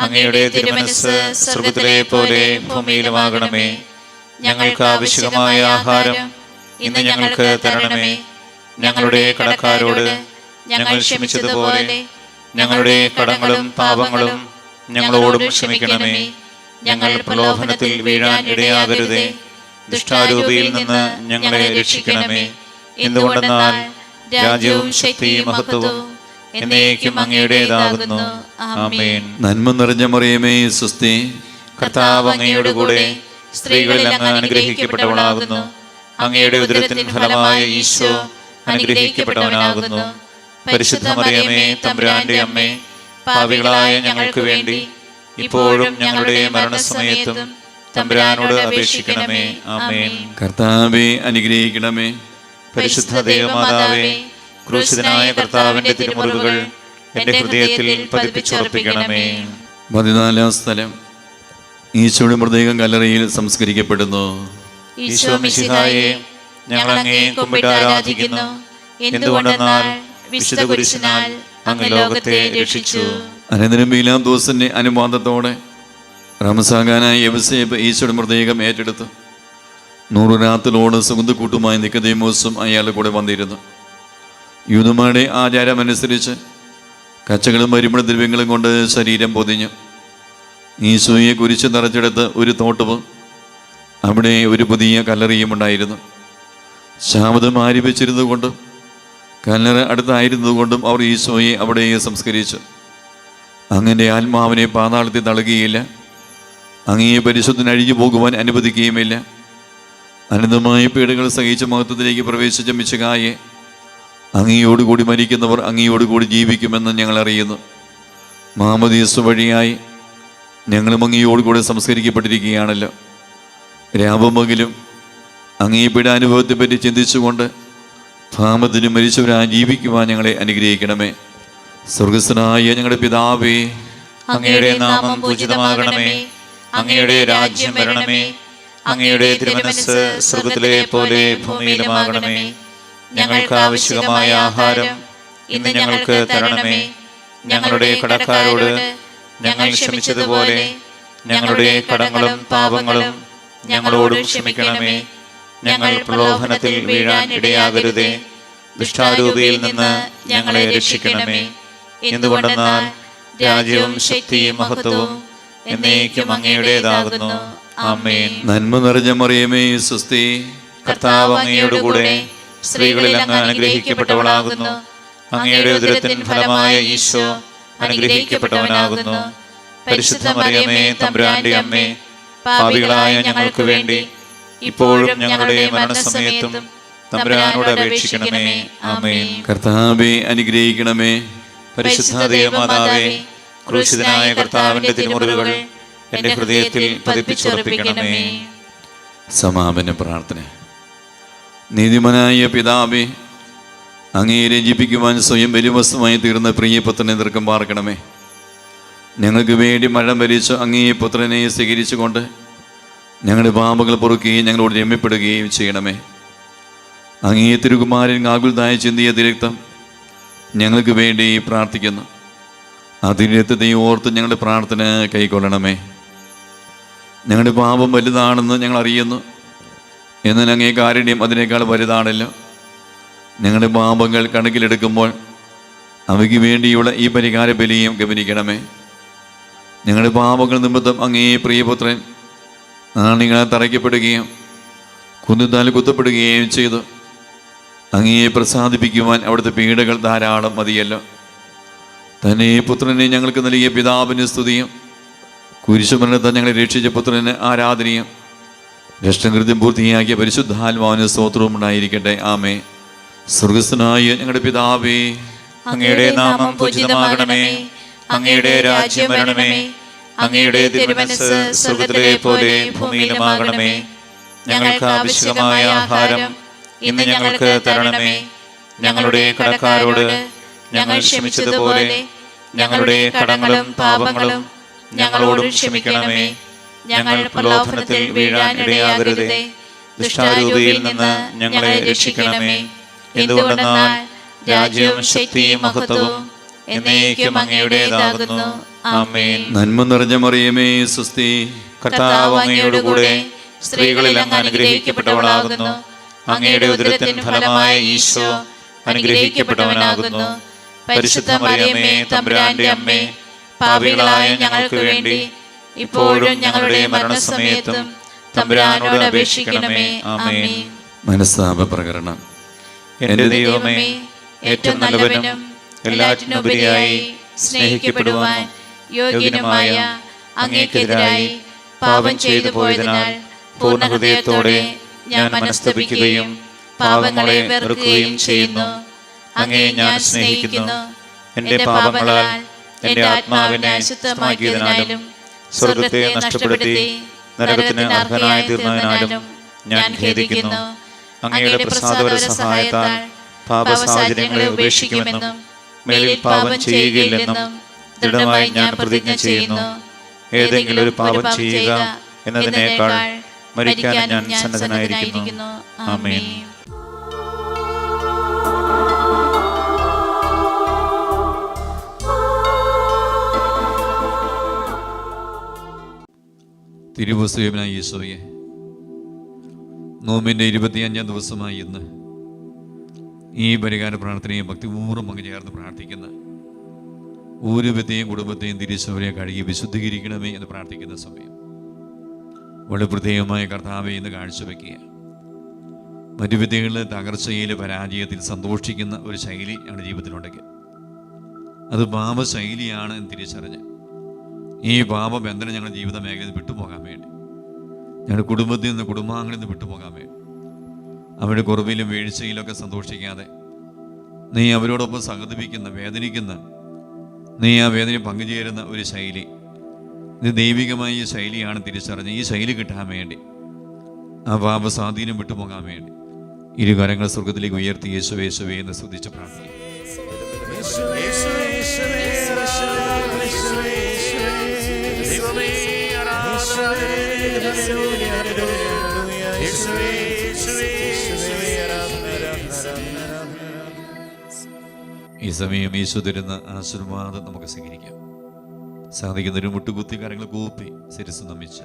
അങ്ങയുടെ തിരുമനസ്സ് സ്വർഗ്ഗത്തിലെ പോലെ ഭൂമിയിലുമാകണമേ. ഞങ്ങൾക്ക് ആവശ്യമായ ആഹാരം ഇന്ന് ഞങ്ങൾക്ക് തരണമേ. ഞങ്ങളുടെ കടക്കാരോട് ഞങ്ങൾ ക്ഷമിച്ചതുപോലെ ഞങ്ങളുടെ കടങ്ങളും പാപങ്ങളും ഞങ്ങളോടും ക്ഷമിക്കണമേ. ഞങ്ങൾ പ്രലോഭനത്തിൽ വീഴാൻ ഇടയാകരുതേ. ദുഷ്ടാരൂപിയിൽ നിന്ന് ഞങ്ങളെ രക്ഷിക്കണമേ. എന്തുകൊണ്ടെന്നാൽ രാജ്യവും ശക്തിയും മഹത്വവും എന്നേക്കും അങ്ങയുടേതാകുന്നു. ആമേൻ. നന്മ നിറഞ്ഞ മറിയമേ, സ്വസ്തി. കർത്താവ് അങ്ങയോടുകൂടെ സ്ത്രീകളിൽ അങ്ങ് അനുഗ്രഹിക്കപ്പെട്ടവളാകുന്നു. അങ്ങയുടെ ഉദരത്തിൻ ഫലമായ ഈശോ അനുഗ്രഹിക്കപ്പെട്ടവനാകുന്നു. പരിശുദ്ധ മറിയമേ, തമ്പുരാന്റെ അമ്മേ, പാപികളായ ഞങ്ങൾക്ക് വേണ്ടി ഇപ്പോഴും ഞങ്ങളുടെ പരിശുദ്ധ ദൈവമാതാവേ, ക്രൂശിതനായ കർത്താവിന്റെ തിരുമുറിവുകൾ എൻ്റെ ഹൃദയത്തിൽ പതിപ്പിച്ചുറപ്പിക്കണമേ. 14 സ്ഥലം. ഈശോയുടെ മൃതദേഹം കല്ലറയിൽ സംസ്കരിക്കപ്പെടുന്നു. ഈശോ മിശിഹായെ, ഞങ്ങൾ അങ്ങേ കുമ്പിട്ട് ആരാധിക്കുന്നു. എന്തുകൊണ്ടെന്നാൽ വിശുദ്ധ കുരിശിനാൽ അങ്ങ് ലോകത്തെ രക്ഷിച്ചു. അനന്തരം പീലാത്തോസിന്റെ അനുവാദത്തോടെ റംസാഖാനായ യവസേപ്പ് ഈശോയുടെ മൃതദേഹം ഏറ്റെടുത്തു. 100 രാത്രിലോട് സുഗന്ധക്കൂട്ടുമായി നിക്കോദെമോസും അയാളുടെ കൂടെ വന്നിരുന്നു. യൂദന്മാരുടെ ആചാരമനുസരിച്ച് കച്ചകളും പരിമള ദ്രവ്യങ്ങളും കൊണ്ട് ശരീരം പൊതിഞ്ഞു. ഈശോയെ കുരിശ് നിറച്ചെടുത്ത് ഒരു തോട്ടവും അവിടെ ഒരു പുതിയ കല്ലറയും ഉണ്ടായിരുന്നു. ശാബതം ആരംഭിച്ചിരുന്നതുകൊണ്ടും കല്ലറ അടുത്തായിരുന്നതുകൊണ്ടും അവർ ഈശോയെ അവിടെ സംസ്കരിച്ചു. അങ്ങനെ ആത്മാവിനെ പാതാളത്തിൽ തള്ളുകയില്ല. അങ്ങയെ പരിശുദ്ധന് അഴിഞ്ഞു പോകുവാൻ അനുവദിക്കുകയുമില്ല. അനന്തമായ പീഡകൾ സഹിച്ച മഹത്വത്തിലേക്ക് പ്രവേശിച്ച മിശിഹായെ, അങ്ങയോടുകൂടി മരിക്കുന്നവർ അങ്ങയോടുകൂടി ജീവിക്കുമെന്ന് ഞങ്ങൾ അറിയുന്നു. മാമോദീസ വഴിയായി ഞങ്ങളും അങ്ങയോടുകൂടി സംസ്കരിക്കപ്പെട്ടിരിക്കുകയാണല്ലോ. രാപമകലും അങ്ങേ പീഡാനുഭവത്തെപ്പറ്റി ചിന്തിച്ചുകൊണ്ട് ഭാമത്തിനും മരിച്ചവരായി ജീവിക്കുവാൻ ഞങ്ങളെ അനുഗ്രഹിക്കണമേ. സ്വർഗസ്ഥനായ ഞങ്ങളുടെ പിതാവേ, അങ്ങയുടെ നാമം പൂജിതമാകണമേ. അങ്ങയുടെ രാജ്യം വരണമേ. അങ്ങയുടെ തിരുമനസ്സ് സ്വർഗ്ഗത്തിലെ പോലെ ഭൂമിയിലുമാകണമേ. ഞങ്ങൾക്ക് ആവശ്യമായ ആഹാരം ഇന്ന് ഞങ്ങൾക്ക് തരണമേ. ഞങ്ങളുടെ കടക്കാരോട് ഞങ്ങൾ ക്ഷമിച്ചതുപോലെ ഞങ്ങളുടെ കടങ്ങളും പാപങ്ങളും ഞങ്ങളോടും ക്ഷമിക്കണമേ. ഞങ്ങൾ പ്രലോഭനത്തിൽ വീഴാൻ ഇടയാകരുതേ. ദുഷ്ടാരൂപിയിൽ നിന്ന് ഞങ്ങളെ രക്ഷിക്കണമേ. എന്തുകൊണ്ടെന്നാൽ രാജ്യവും ശക്തിയും മഹത്വവും എന്നേക്കും അങ്ങയുടേതാകുന്നു. ആമേൻ. നന്മ നിറഞ്ഞ മറിയമേ, സ്വസ്തി. കർത്താവ് അങ്ങയോടുകൂടെ സ്ത്രീകളിൽ അങ്ങ് അനുഗ്രഹിക്കപ്പെട്ടവളാകുന്നു. അങ്ങയുടെ ഉദരത്തിൻ ഫലമായ ഈശോ അനുഗ്രഹിക്കപ്പെട്ടവനാകുന്നു. പരിശുദ്ധ മറിയമേ, തമ്പുരാന്റെ അമ്മേ, പാപികളായ ഞങ്ങൾക്ക് വേണ്ടി ഇപ്പോഴും ഞങ്ങളുടെ മരണസമയത്തും തമ്പുരാനോട് അപേക്ഷിക്കണമേ. ആമേൻ. കർത്താവേ, അനുഗ്രഹിക്കണമേ. പരിശുദ്ധ ദേവമാതാവേ, ക്രൂശിതനായ കർത്താവിന്റെ തിരുമുറിവുകൾ എൻ്റെ ഹൃദയത്തിൽ പതിപ്പിച്ചുറപ്പിക്കണമേ. സമാപന പ്രാർത്ഥന. നീതിമാനായ പിതാവേ, അങ്ങയെ രഞ്ജിപ്പിക്കുവാൻ സ്വയം ബലിവസ്തുമായി തീർന്ന പ്രിയപുത്രനെ ദീർഘം പാർക്കണമേ. ഞങ്ങൾക്ക് വേണ്ടി മഴം ഭരിച്ച അങ്ങയെ പുത്രനെ സ്വീകരിച്ചുകൊണ്ട് ഞങ്ങളുടെ പാപങ്ങൾ പൊറുക്കുകയും ഞങ്ങളോട് രമ്യപ്പെടുകയും ചെയ്യണമേ. അങ്ങയെ തിരുകുമാരൻ ആകുലതായി ചിന്തിയ തിരക്തം ഞങ്ങൾക്ക് വേണ്ടി പ്രാർത്ഥിക്കുന്നു. ആ തിരക്തത്തെ ഓർത്ത് ഞങ്ങളുടെ പ്രാർത്ഥന കൈക്കൊള്ളണമേ. ഞങ്ങളുടെ പാപം വലുതാണെന്ന് ഞങ്ങൾ അറിയുന്നു. എന്നാൽ അങ്ങേ കാരുണ്യം അതിനേക്കാൾ വലുതാണല്ലോ. ഞങ്ങളുടെ പാപങ്ങൾ കണക്കിലെടുക്കുമ്പോൾ അവയ്ക്ക് വേണ്ടിയുള്ള ഈ പരിഹാര ബലിയും ഗമനിക്കണമേ. ഞങ്ങളുടെ പാപങ്ങൾ നിമിത്തം അങ്ങേ പ്രിയപുത്രൻ ആണികളാൽ തറയ്ക്കപ്പെടുകയും കുന്നുതാൽ കുത്തപ്പെടുകയും ചെയ്തു. അങ്ങയെ പ്രസാദിപ്പിക്കുവാൻ അവിടുത്തെ പീഡകൾ ധാരാളം മതിയല്ലോ. തന്നെ പുത്രനെ ഞങ്ങൾക്ക് നൽകിയ പിതാവിന് സ്തുതിയും കുരിശുമരണത്താൽ ഞങ്ങളെ രക്ഷിച്ച പുത്രന് ആരാധനയും രക്ഷകൃത്യം പൂർത്തിയാക്കിയ പരിശുദ്ധാത്മാവിന് സ്തോത്രവും ഉണ്ടായിരിക്കട്ടെ. ആമേ. സ്വർഗസ്ഥനായ ഞങ്ങളുടെ പിതാവേ, അങ്ങയുടെ നാമം പൂജിതമാകണമേ. അങ്ങയുടെ രാജ്യം വരണമേ. അങ്ങയുടെ തിരുമനസ്സ് സ്വർഗ്ഗത്തിലെ പോലെ ഭൂമിയിലുമാകണമേ. ഞങ്ങൾക്ക് ആവശ്യമായ ആഹാരം ഇന്ന് ഞങ്ങൾക്ക് തരണമേ. ഞങ്ങളുടെ കടക്കാരോട് ഞങ്ങൾ ക്ഷമിച്ചതുപോലെ ഞങ്ങളുടെ കടങ്ങളും പാപങ്ങളും ഞങ്ങളോടും ക്ഷമിക്കണമേ. ഞങ്ങൾ പ്രലോഭനത്തിൽ വീഴാൻ ഇടയാകരുതേ. ദുഷ്ടാരൂപിയിൽ നിന്ന് ഞങ്ങളെ രക്ഷിക്കണമേ. എന്തുകൊണ്ടെന്നാൽ രാജ്യവും ശക്തിയും മഹത്വവും എന്നേക്കും അങ്ങയുടേതാകുന്നു. ആമേൻ. നന്മ നിറഞ്ഞ മറിയമേ, സ്വസ്തി. കർത്താവ് അങ്ങയോടുകൂടെ സ്ത്രീകളിൽ അങ്ങ് അനുഗ്രഹിക്കപ്പെട്ടവളാകുന്നു. അങ്ങയുടെ ഉദരത്തിൻ ഫലമായ ഈശോ അനുഗ്രഹിക്കപ്പെട്ടവനാകുന്നു. പരിശുദ്ധ മറിയമേ, തമ്പുരാന്റെ അമ്മേ, പാപികളായ ഞങ്ങൾക്ക് വേണ്ടി ഇപ്പോഴും ഞങ്ങളുടെ മരണസമയത്തും തമ്പുരാനോട് അപേക്ഷിക്കണമേ. ആമേൻ. മനസ്താപ പ്രകരണം. എൻ്റെ ദൈവമേ, ഏറ്റവും നല്ലവനും എല്ലാറ്റിനുപരിയായി സ്നേഹിക്കപ്പെടുവാൻ യോഗ്യനുമായ അങ്ങേക്കെതിരായി പാപം ചെയ്തു പോയതിനാൽ പൂർണ്ണ ഹൃദയത്തോടെ ഞാൻ മനസ്തപിക്കുകയും പാപങ്ങളെ വെറുക്കുകയും ചെയ്യുന്നു. അങ്ങേ ഞാൻ സ്നേഹിക്കുന്നു. എൻ്റെ പാപങ്ങളാൽ എൻ്റെ ആത്മാവിനെ അശുദ്ധമാക്കിയതിനാലും സ്വർഗത്തെ നഷ്ടപ്പെടുത്തി നരകത്തിന് അർഹനായി തീർന്നതിനാലും ഞാൻ ഖേദിക്കുന്നു. അങ്ങയുടെ പ്രസാദപര സഹായത്താൽ പാപസാഹചര്യങ്ങളെ ഉപേക്ഷിക്കുമെന്നും മേലിൽ പാപം ചെയ്യുകയില്ലെന്നും ദൃഢമായി ഞാൻ പ്രതിജ്ഞ ചെയ്യുന്നു. ഏതെങ്കിലും ഒരു പാപം ചെയ്യുക എന്നതിനേക്കാൾ മരിക്കാൻ ഞാൻ സന്നദ്ധനായിരിക്കുന്നു. ആമേൻ. തിരുവസ്തുവിനായ ഈശോയെ, നോമ്പിൻ്റെ 25-ാം ദിവസമായി ഇന്ന് ഈ പരിഹാര പ്രാർത്ഥനയെ ഭക്തിപൂർവ്വം അങ്ങ് ചേർന്ന് പ്രാർത്ഥിക്കുന്ന ഒരു വ്യക്തിയും കുടുംബത്തെയും തിരിച്ചവരെ കഴുകി വിശുദ്ധീകരിക്കണമേ എന്ന് പ്രാർത്ഥിക്കുന്ന സമയം വളരെ പ്രത്യേകമായ കർത്താവെ എന്ന് കാഴ്ചവെക്കുക. മറ്റു വ്യക്തികളുടെ തകർച്ചയിൽ, പരാജയത്തിൽ സന്തോഷിക്കുന്ന ഒരു ശൈലി ഞങ്ങളുടെ ജീവിതത്തിലുണ്ടെങ്കിൽ അത് പാപശൈലിയാണ് എന്ന് തിരിച്ചറിഞ്ഞ് ഈ പാപബന്ധനം ഞങ്ങളുടെ ജീവിത മേഖലയിൽ വിട്ടുപോകാൻ വേണ്ടി, ഞങ്ങളുടെ കുടുംബത്തിൽ നിന്ന്, കുടുംബാംഗങ്ങളിൽ നിന്ന് വിട്ടുപോകാൻ വേണ്ടി, അവരുടെ കുറവിലും വീഴ്ചയിലൊക്കെ സന്തോഷിക്കാതെ നീ അവരോടൊപ്പം സഹതപിക്കുന്ന, വേദനിക്കുന്ന, നീ ആ വേദന പങ്കുചേരുന്ന ഒരു ശൈലി, ഇത് ദൈവികമായ ഈ ശൈലിയാണ് തിരിച്ചറിഞ്ഞ് ഈ ശൈലി കിട്ടാൻ വേണ്ടി, ആ പാപസ്വാധീനം വിട്ടുപോകാൻ വേണ്ടി ഇരുകരങ്ങൾ സ്വർഗത്തിലേക്ക് ഉയർത്തി യേശുവേ യേശുവേ എന്ന് സ്തുതിച്ച് പ്രാർത്ഥിക്കും. ഈ സമയം യേശു തരുന്ന ആശീർവാദം നമുക്ക് സ്വീകരിക്കാം. സാധിക്കുന്നൊരു മുട്ടുകുത്തി കരങ്ങൾ കൂപ്പി ശിരസ്സ് നമിച്ച്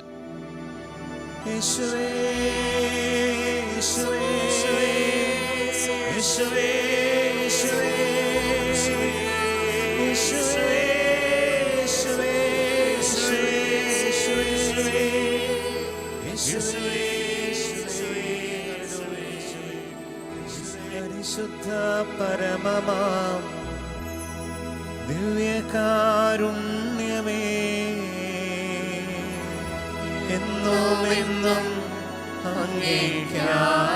പരിശുദ്ധ പരമമാം ദിവ്യകാരുണ്യമേ, എന്നും എന്നും അങ്ങേയ്ക്കാരാധന.